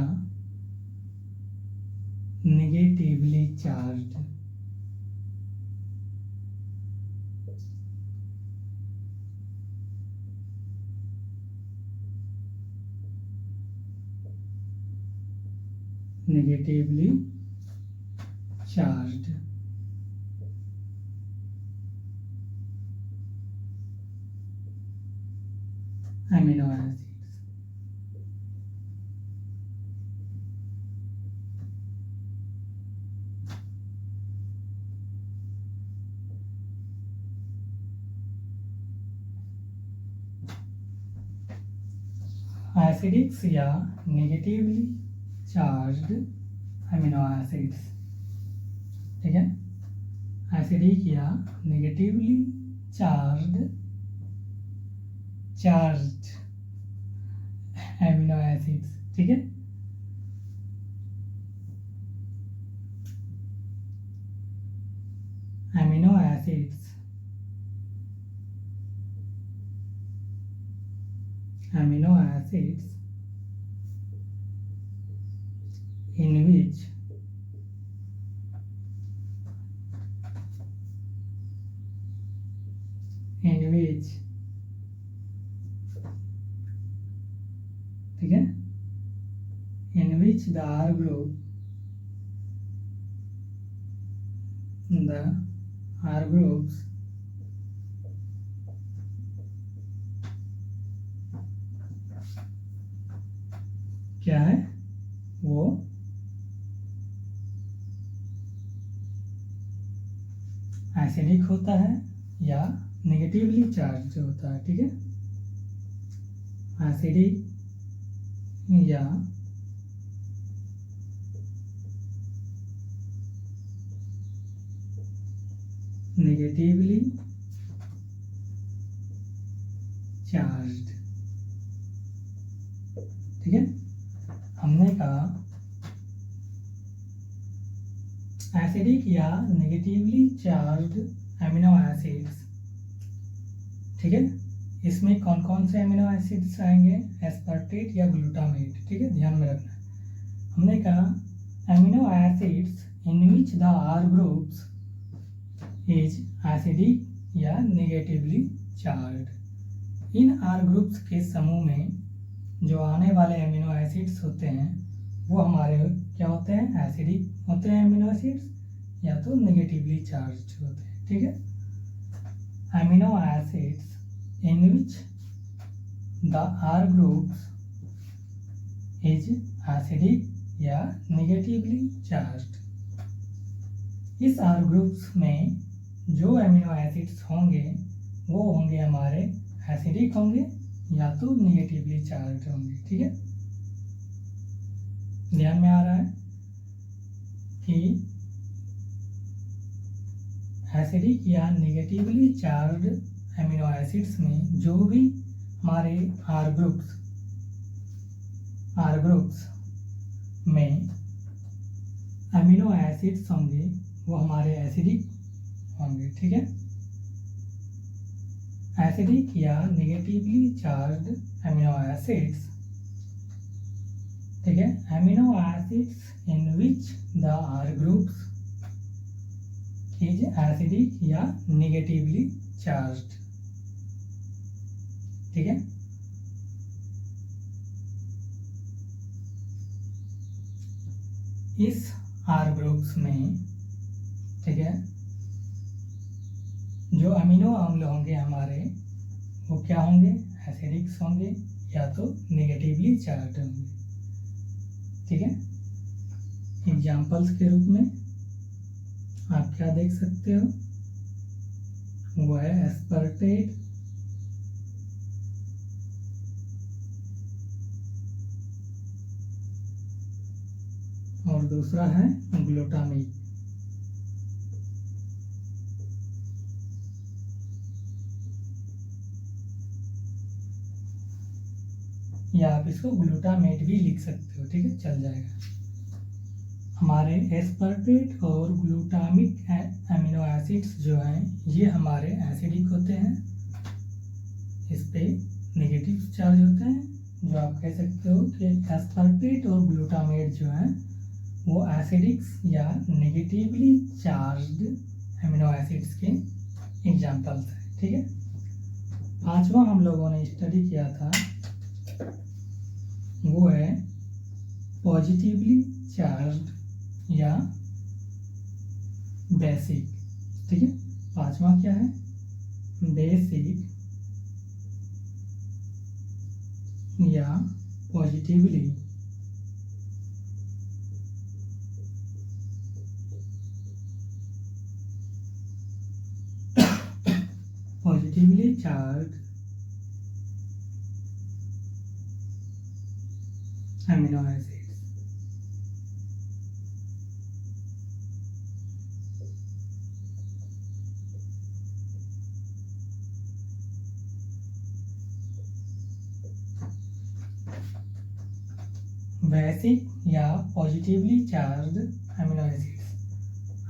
negatively charged. Negatively charged amino acids. Acidics या नेगेटिवली चार्ज्ड एमिनो एसिड्स, ठीक है। एसिडिक या नेगेटिवली चार्ज्ड एमिनो एसिड्स, ठीक है। एमिनो एसिड्स in which ठीक है, in which the R groups क्या है, वो एसिडिक होता है या नेगेटिवली चार्ज होता है, ठीक है। एसिडिक या नेगेटिवली चार्ज्ड, ठीक है। हमने कहा एसिडिक या नेगेटिवली चार्ज्ड एमिनो एसिड्स, ठीक है। इसमें कौन कौन से एमिनो एसिड्स आएंगे? एस्पर्टेट या ग्लूटामेट, ठीक है, ध्यान में रखना है। हमने कहा amino acids in which the R groups is acidic या नेगेटिवली चार्ज्ड। इन आर ग्रुप्स के समूह में जो आने वाले एमिनो एसिड्स होते हैं वो हमारे क्या होते हैं? एसिडिक होते हैं एमिनो एसिड्स या तो नेगेटिवली चार्ज होते हैं, ठीक है। Amino acids in which the R groups is acidic या नेगेटिवली चार्ज्ड। इस आर ग्रुप्स में जो एमिनो एसिड्स होंगे वो होंगे हमारे एसिडिक होंगे या तो नेगेटिवली चार्ज होंगे, ठीक है। ध्यान में आ रहा है कि एसिडिक या नेगेटिवली चार्ज एमिनो एसिड्स में जो भी हमारे आर ग्रुप्स में एमिनो एसिड्स होंगे वो हमारे एसिडिक होंगे। ठीक है, एसिडिक या नेगेटिवली चार्ज एमिनो एसिड्स, ठीक है, amino acids in which the R groups is acidic या नेगेटिवली चार्ज्ड। ठीक है, इस आर ग्रुप्स में, ठीक है, जो अमीनो अम्ल होंगे हमारे वो क्या होंगे, एसिडिक्स होंगे या तो नेगेटिवली चार्ज होंगे। ठीक है, एग्जाम्पल्स के रूप में आप क्या देख सकते हो, वो है एस्पार्टेट, और दूसरा है ग्लूटामिक। या आप इसको ग्लूटामेट भी लिख सकते हो। ठीक है, चल जाएगा। हमारे एस्पार्टेट और ग्लूटामिक एमिनो एसिड्स जो हैं ये हमारे एसिडिक होते हैं, इस पे नेगेटिव चार्ज होते हैं, जो आप कह सकते हो कि एस्पार्टेट और ग्लूटामेट जो हैं वो एसिडिक्स या नेगेटिवली चार्ज्ड एमिनो एसिड्स के एग्जाम्पल्स हैं। ठीक है, पांचवा हम लोगों ने स्टडी किया था वो है पॉजिटिवली चार्ज्ड या बेसिक। ठीक है, पांचवा क्या है, बेसिक या positively charged amino acids. Basic या पॉजिटिवली चार्ज्ड एमिनो एसिड्स,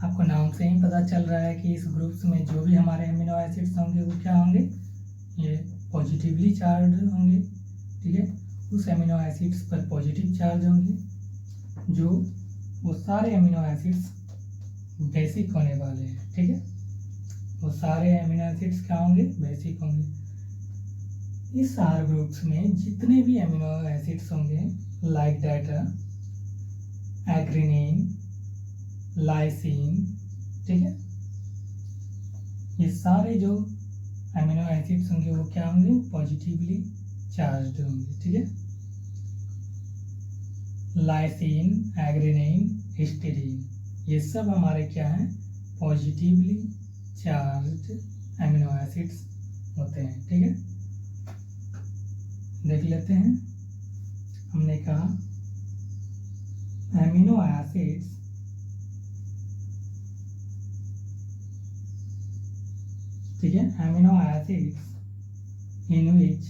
आपको नाम से ही पता चल रहा है कि इस ग्रुप्स में जो भी हमारे एमिनो एसिड्स होंगे वो क्या होंगे, ये पॉजिटिवली चार्ज होंगे। ठीक है, उस एमिनो एसिड्स पर पॉजिटिव चार्ज होंगे, जो वो सारे एमिनो एसिड्स बेसिक होने वाले हैं। ठीक है, वो सारे एमिनो एसिड्स क्या होंगे, बेसिक होंगे। इस आर ग्रुप्स में जितने भी एमिनो एसिड्स होंगे लाइक दैट एग्रीनिन, लाइसिन, ठीक है, ये सारे जो एमिनो एसिड्स होंगे वो क्या होंगे, पॉजिटिवली चार्ज्ड होंगे। ठीक है, लाइसिन, एग्रीनिन, हिस्टीडीन, ये सब हमारे क्या हैं, पॉजिटिवली चार्ज्ड एमिनो एसिड्स होते हैं। ठीक है, देख लेते हैं। हमने कहा एमिनो एसिड्स ठीक है, amino acids in which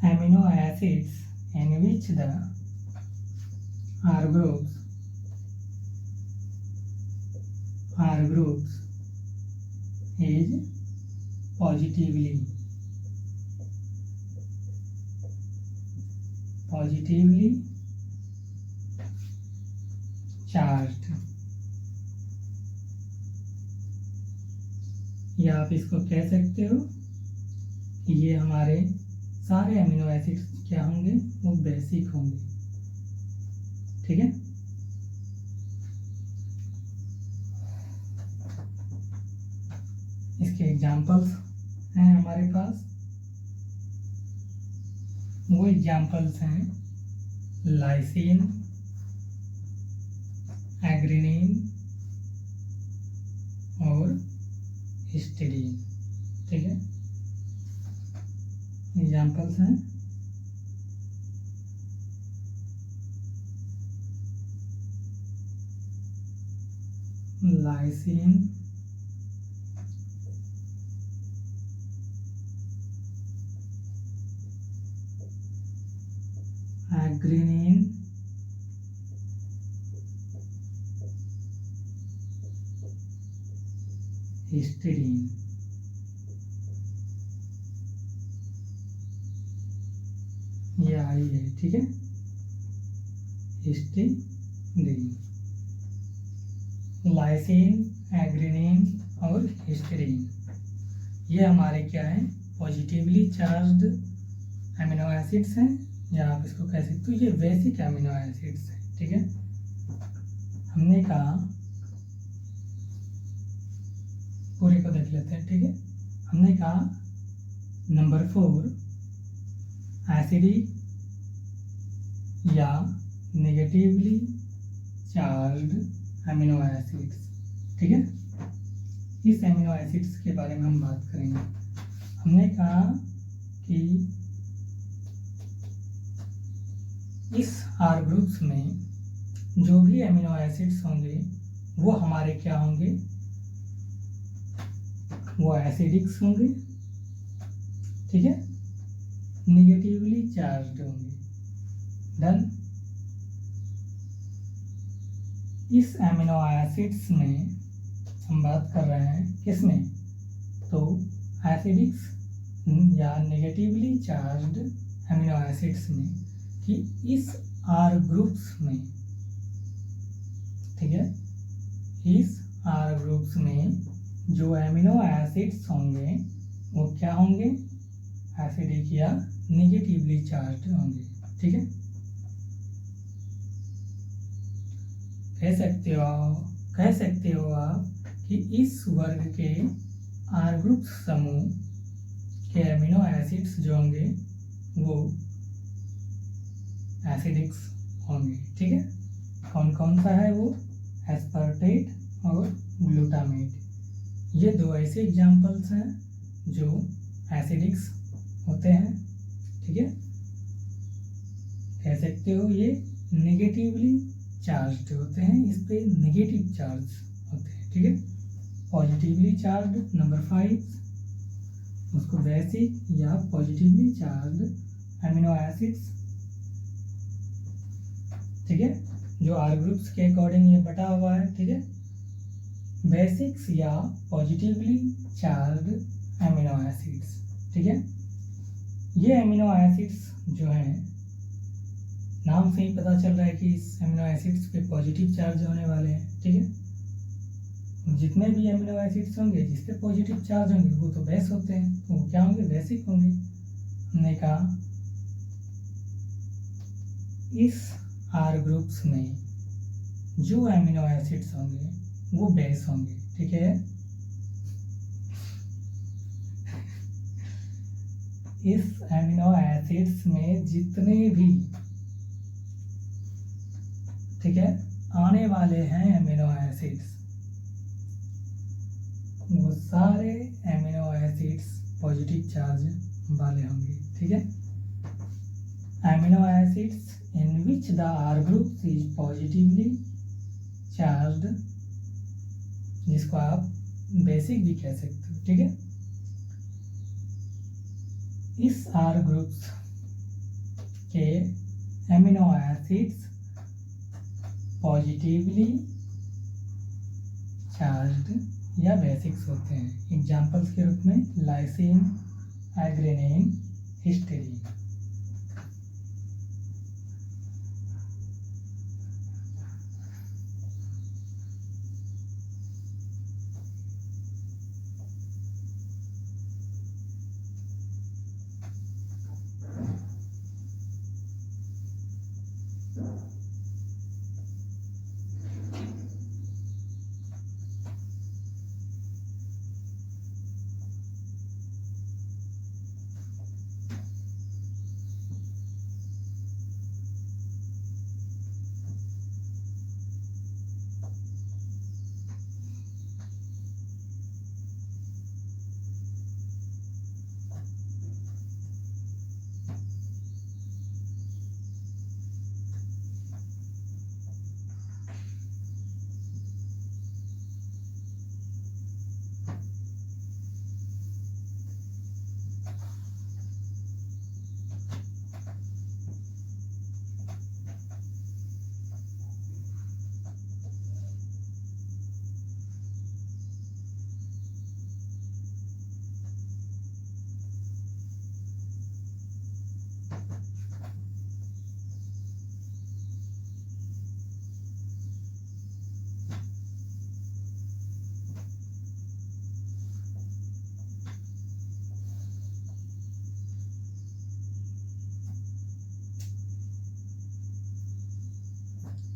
amino acids in which the R groups is positively charged, या आप इसको कह सकते हो कि ये हमारे सारे अमीनो एसिड्स क्या होंगे, वो बेसिक होंगे। ठीक है, इसके एग्जाम्पल्स हैं हमारे पास। वो एग्जाम्पल्स हैं लाइसिन, एग्रीनिन और हिस्टीडीन। ठीक है, एग्जाम्पल्स हैं लाइसिन, एग्रीनिन, हिस्टीडीन। ये आई है, ठीक है, हिस्टीडीन, लाइसिन, एग्रीनिन और हिस्टीडीन। ये हमारे क्या है, पॉजिटिवली चार्ज्ड अमीनो एसिड्स हैं, या आप इसको कह सकते हो ये बेसिक अमीनो एसिड्स हैं। ठीक है, हमने कहा, पूरे को देख लेते हैं। ठीक है, हमने कहा नंबर 4 एसिडिक या नेगेटिवली चार्ज्ड अमीनो एसिड्स। ठीक है, इस अमीनो एसिड्स के बारे में हम बात करेंगे। हमने कहा कि इस आर ग्रुप्स में जो भी अमीनो एसिड्स होंगे वो हमारे क्या होंगे, वो एसिडिक्स होंगे। ठीक है, निगेटिवली चार्ज्ड होंगे। डन। इस अमीनो एसिड्स में हम बात कर रहे हैं किसमें, तो एसिडिक्स या नेगेटिवली चार्ज्ड अमीनो एसिड्स में, कि इस आर ग्रुप्स में, ठीक है, इस आर ग्रुप्स में जो अमीनो एसिड्स होंगे वो क्या होंगे, एसिडिक या नेगेटिवली चार्ज्ड होंगे। ठीक है, कह सकते हो आप कि इस वर्ग के आर ग्रुप समूह के अमीनो एसिड्स जो होंगे वो एसिडिक्स होंगे। ठीक है, कौन कौन सा है वो, एस्पार्टेट और ग्लूटामेट। ये दो ऐसे एग्जाम्पल्स हैं जो एसिडिक्स होते हैं। ठीक है, कह सकते हो ये नेगेटिवली चार्ज्ड होते हैं, इस पे नेगेटिव चार्ज होते हैं। ठीक है, पॉजिटिवली चार्ज्ड नंबर 5, उसको बेसिक या पॉजिटिवली चार्ज्ड अमीनो एसिड्स। ठीक है, जो आर ग्रुप्स के अकॉर्डिंग ये बटा हुआ है। ठीक है, बेसिक्स या पॉजिटिवली चार्ज्ड अमीनो एसिड्स। ठीक है, ये अमीनो एसिड्स जो हैं, नाम से ही पता चल रहा है कि इस अमीनो एसिड्स पे पॉजिटिव चार्ज होने वाले हैं। ठीक है, जितने भी अमीनो एसिड्स होंगे जिस पे पॉजिटिव चार्ज होंगे वो तो बेस होते हैं, तो वो क्या होंगे, बेसिक होंगे। हमने कहा इस आर ग्रुप्स में जो अमीनो एसिड्स होंगे वो बेस होंगे। ठीक है, इस अमीनो एसिड्स में जितने भी, ठीक है, आने वाले हैं अमीनो एसिड्स, वो सारे अमीनो एसिड्स पॉजिटिव चार्ज वाले होंगे। ठीक है, amino acids in which the R group is positively charged, जिसको आप बेसिक भी कह सकते हो। ठीक है, इस आर ग्रुप्स के अमीनो एसिड्स पॉजिटिवली चार्ज्ड या बेसिक्स होते हैं। एग्जाम्पल्स के रूप में लाइसिन, एग्रीनिन, हिस्टीडीन।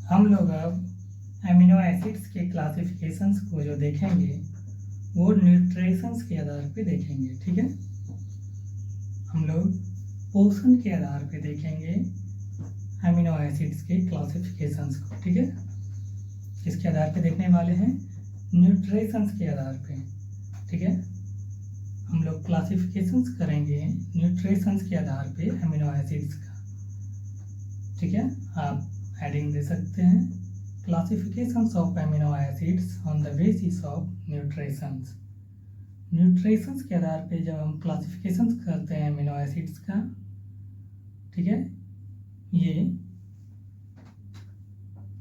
हम लोग अब एमिनो एसिड्स के क्लासिफिकेशंस को जो देखेंगे वो न्यूट्रिशंस के आधार पे देखेंगे, ठीक है। हम लोग पोषण के आधार पे देखेंगे एमिनो एसिड्स के क्लासिफिकेशंस को, ठीक है। किसके आधार पे देखने वाले हैं? न्यूट्रिशंस के आधार पे, ठीक है। हम लोग क्लासिफिकेशंस करेंगे न्यूट्रिशंस के आधार पे एमिनो एसिड्स का, ठीक है। आप हेडिंग दे सकते हैं classifications of amino acids on the basis of nutritions. Nutritions के आधार पे जब हम क्लासिफिकेशंस करते हैं एमिनो एसिड्स का, ठीक है, ये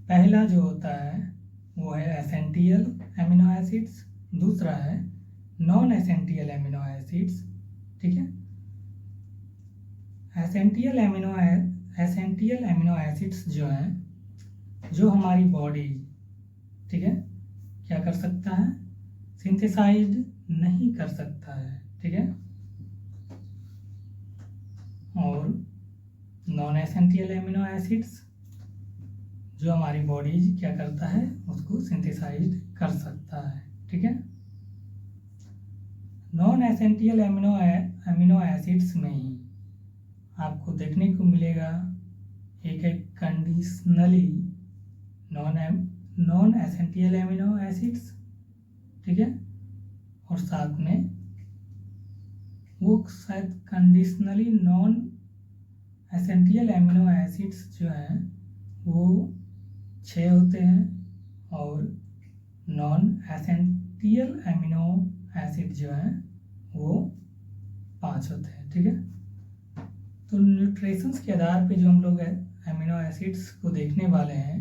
पहला जो होता है वो है एसेंशियल एमिनो एसिड्स, दूसरा है नॉन एसेंशियल एमिनो एसिड्स, ठीक है। एसेंशियल एमिनो एसिड्स जो हैं, जो हमारी बॉडी, ठीक है, क्या कर सकता है? सिंथेसाइज नहीं कर सकता है, ठीक है। और नॉन एसेंशियल एमिनो एसिड्स जो हमारी बॉडी क्या करता है, उसको सिंथेसाइज कर सकता है, ठीक है। नॉन एसेंशियल एमिनो एसिड्स में ही आपको देखने को मिलेगा एक conditionally non essential amino acids, ठीक है, और साथ में वो शायद conditionally non essential amino acids जो हैं वो 6 होते हैं और नॉन एसेंशियल एमिनो एसिड जो हैं वो 5 होते हैं, ठीक है। तो न्यूट्रिशंस के आधार पे जो हम लोग एमिनो एसिड्स को देखने वाले हैं,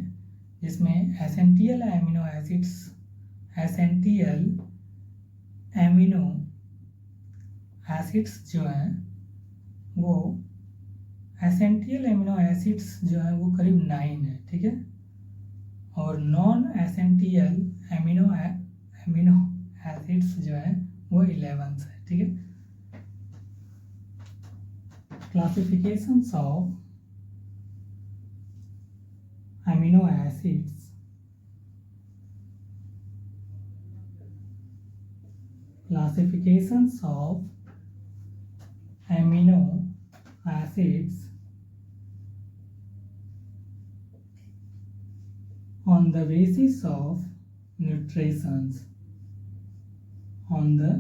जिसमें essential amino acids, essential amino acids जो हैं वो एसेंशियल एमिनो एसिड्स जो हैं वो करीब 9 है, ठीक है। और नॉन एसेंशियल एमिनो एसिड्स जो हैं वो 11 है, ठीक है। Classifications of amino acids. Classifications of amino acids on the basis of nutritions. On the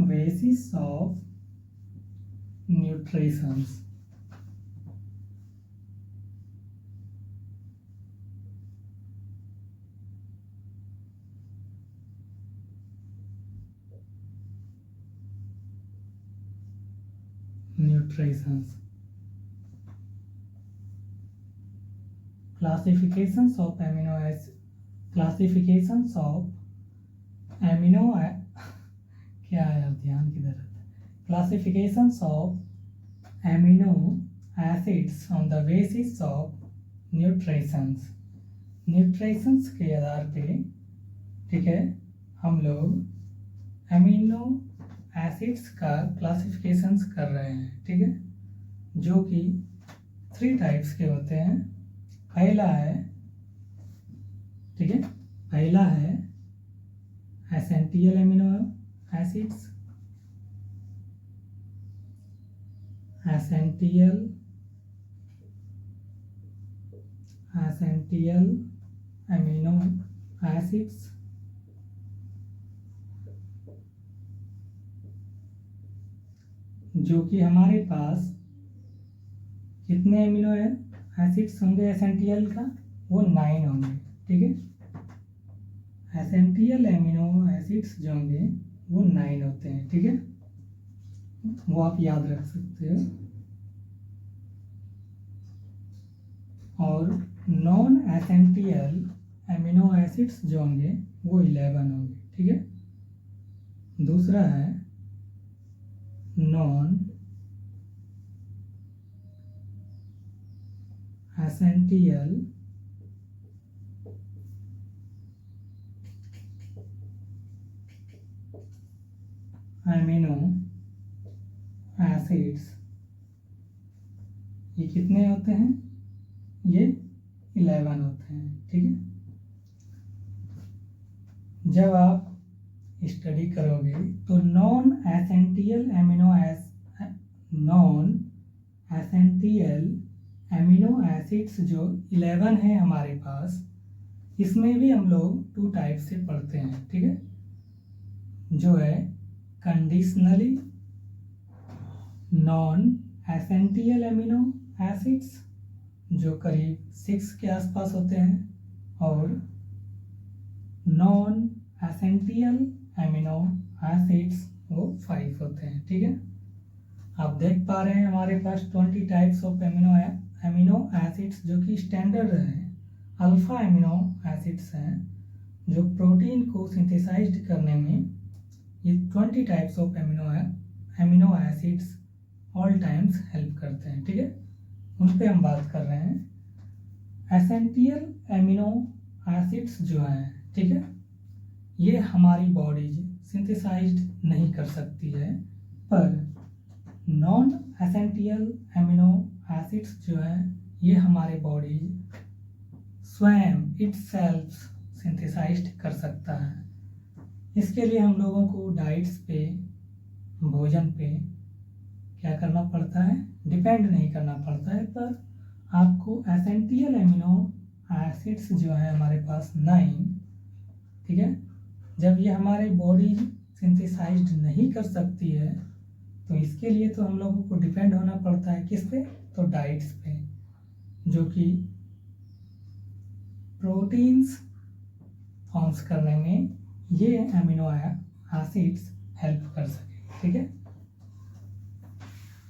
basis of nutritions. Nutritions. Classifications of amino acids. Classifications of amino क्या है यार, ध्यान किधर है? Classifications of amino acids on the basis of nutritions. Nutritions के आधार पे, ठीक है, हम लोग एमिनो एसिड्स का क्लासिफिकेशंस कर रहे हैं, ठीक है, जो कि 3 टाइप्स के होते हैं। पहला है, ठीक है, पहला है essential amino acids, essential amino acids, जो कि हमारे पास कितने एमिनो एसिड्स होंगे एसेंशियल का? वो 9 होंगे, ठीक है। एसेंशियल एमिनो एसिड्स जो होंगे वो 9 होते हैं, ठीक है, वो आप याद रख सकते हो। और नॉन एसेंशियल एमिनो एसिड्स जो होंगे वो 11 होंगे, ठीक है। दूसरा है नॉन एसेंशियल एमिनो एसिड्स, ये कितने होते हैं, ये 11 होते हैं। ठीक है, जब आप स्टडी करोगे तो नॉन एसेंशियल एमिनो एसिड्स जो 11 है हमारे पास, इसमें भी हम लोग 2 टाइप से पढ़ते हैं। ठीक है, जो है conditionally non essential amino acids जो करीब 6 के आसपास होते हैं, और नॉन एसेंशियल एमिनो एसिड्स वो 5 होते हैं। ठीक है, आप देख पा रहे हैं हमारे पास 20 टाइप्स ऑफ एमिनो एसिड्स जो कि स्टैंडर्ड हैं। अल्फा एमिनो एसिड्स हैं जो प्रोटीन को सिंथेसाइज्ड करने में ये 20 types of amino acids all times help करते हैं। ठीक है, उन पे हम बात कर रहे हैं। एसेंशियल एमिनो एसिड्स जो हैं, ठीक है, ये हमारी बॉडी सिंथेसाइज्ड नहीं कर सकती है, पर नॉन एसेंशियल एमिनो एसिड्स जो हैं ये हमारे बॉडी स्वयं इटसेल्फ सिंथेसाइज्ड कर सकता है। इसके लिए हम लोगों को डाइट्स पे, भोजन पे क्या करना पड़ता है, डिपेंड नहीं करना पड़ता है, पर आपको एसेंशियल एमिनो एसिड्स जो है हमारे पास 9, ठीक है, जब ये हमारे बॉडी सिंथेसाइज्ड नहीं कर सकती है तो इसके लिए तो हम लोगों को डिपेंड होना पड़ता है किस पे, तो डाइट्स पे, जो कि प्रोटीन्स फॉर्म्स करने में ये एमिनो एसिड्स हेल्प कर सके। ठीक है,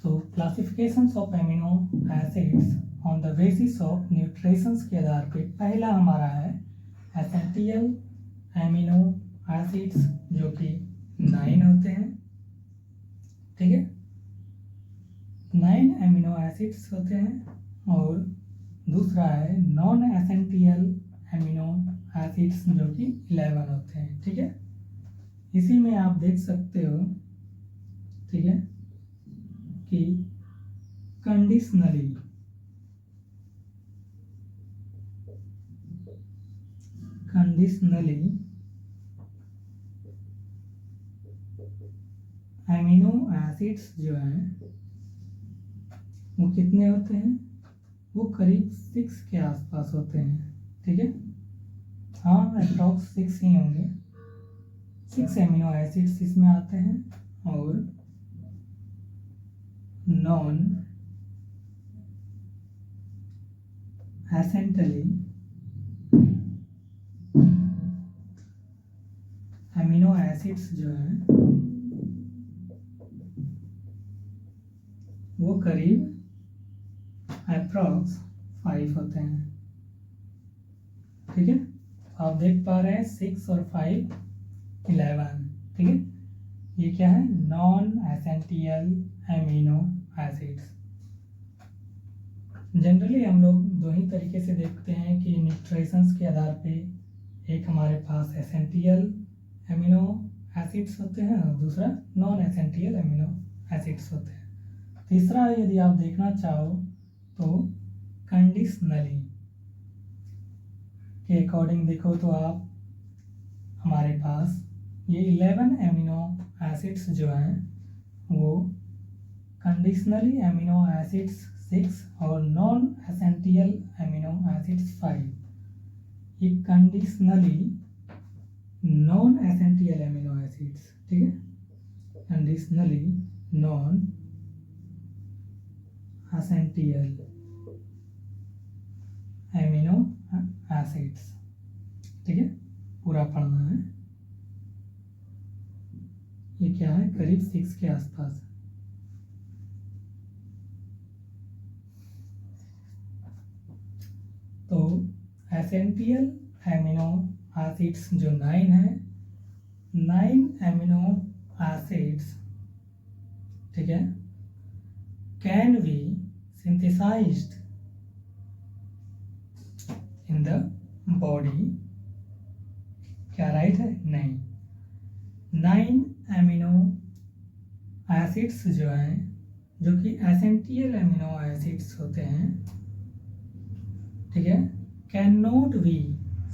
तो classifications of amino acids on the basis of nutritions के आधार पे पहला हमारा है एसेंशियल एमिनो एसिड्स जो कि 9 होते हैं। ठीक है, 9 एमिनो एसिड्स होते हैं, और दूसरा है नॉन एसेंशियल एमिनो एसिड्स जो कि 11 होते हैं। ठीक है, इसी में आप देख सकते हो, ठीक है, कि कंडीशनली एमिनो एसिड्स जो हैं वो कितने होते हैं, वो करीब 6 के आसपास होते हैं। ठीक है, हाँ, अप्रॉक्स 6 ही होंगे। 6 एमिनो एसिड्स इसमें आते हैं, और नॉन एसेंशियली एमिनो एसिड्स जो हैं वो करीब अप्रॉक्स 5 होते हैं। ठीक है, आप देख पा रहे हैं 6 और 5 11। ठीक है, ये क्या है, non essential amino acids. Generally हम लोग 2 ही तरीके से देखते हैं कि न्यूट्रिशंस के आधार पे, एक हमारे पास एसेंशियल एमिनो एसिड्स होते हैं और दूसरा नॉन एसेंशियल एमिनो एसिड्स होते हैं। तीसरा यदि आप देखना चाहो तो कंडीशनली के अकॉर्डिंग देखो तो आप हमारे पास ये 11 एमिनो एसिड्स जो हैं वो कंडीशनली एमिनो एसिड्स 6 और नॉन एसेंशियल एमिनो एसिड्स 5। ये conditionally non essential amino acids, ठीक है, conditionally non essential amino acids. ठीक है, पूरा पढ़ना है। ये क्या है, करीब 6 के आसपास। तो एसेंशियल एमिनो एसिड्स जो 9 है, 9 एमिनो एसिड्स, ठीक है, can be synthesized in the body. क्या राइट है? नहीं। 9 एमिनो एसिड्स जो हैं जो कि एसेंशियल अमीनो एसिड्स होते हैं, ठीक है, can not be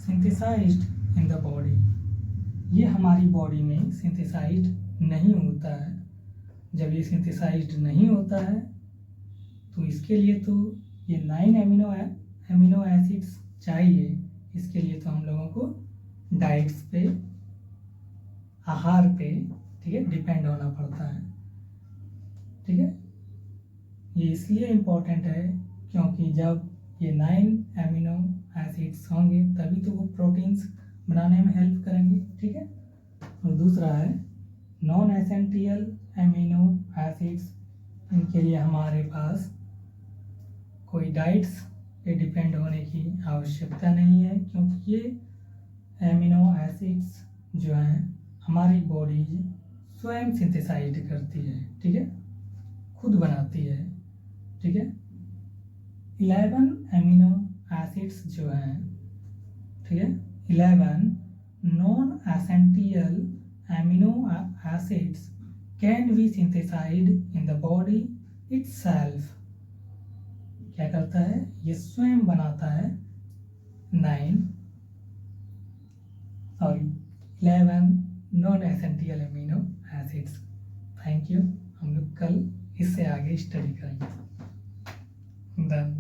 synthesized in the body, ये हमारी बॉडी में सिंथेसाइज्ड नहीं होता है। जब ये सिंथेसाइज्ड नहीं होता है तो इसके लिए तो ये 9 अमीनो एसिड्स चाहिए। इसके लिए तो हम लोगों को डाइट्स पे, आहार पे, ठीक है, डिपेंड होना पड़ता है, ठीक है। ये इसलिए इम्पोर्टेंट है क्योंकि जब ये 9 अमीनो एसिड्स होंगे तभी तो वो प्रोटीन्स बनाने में हेल्प करेंगे, ठीक है। और दूसरा है नॉन एसेंशियल अमीनो एसिड्स, इनके लिए हमारे पास कोई डाइट्स पे डिपेंड होने की आवश्यकता नहीं है, क्योंकि ये अमीनो एसिड्स जो हैं हमारी बॉडी स्वयं सिंथेसाइज करती है, ठीक है, खुद बनाती है, ठीक है। 11 अमीनो एसिड्स जो हैं, ठीक है, 11 non essential amino acids can be synthesized in the body itself. क्या करता है, ये स्वयं बनाता है 11 non essential amino acids. Thank you, हम लोग कल इससे आगे स्टडी करेंगे। डन।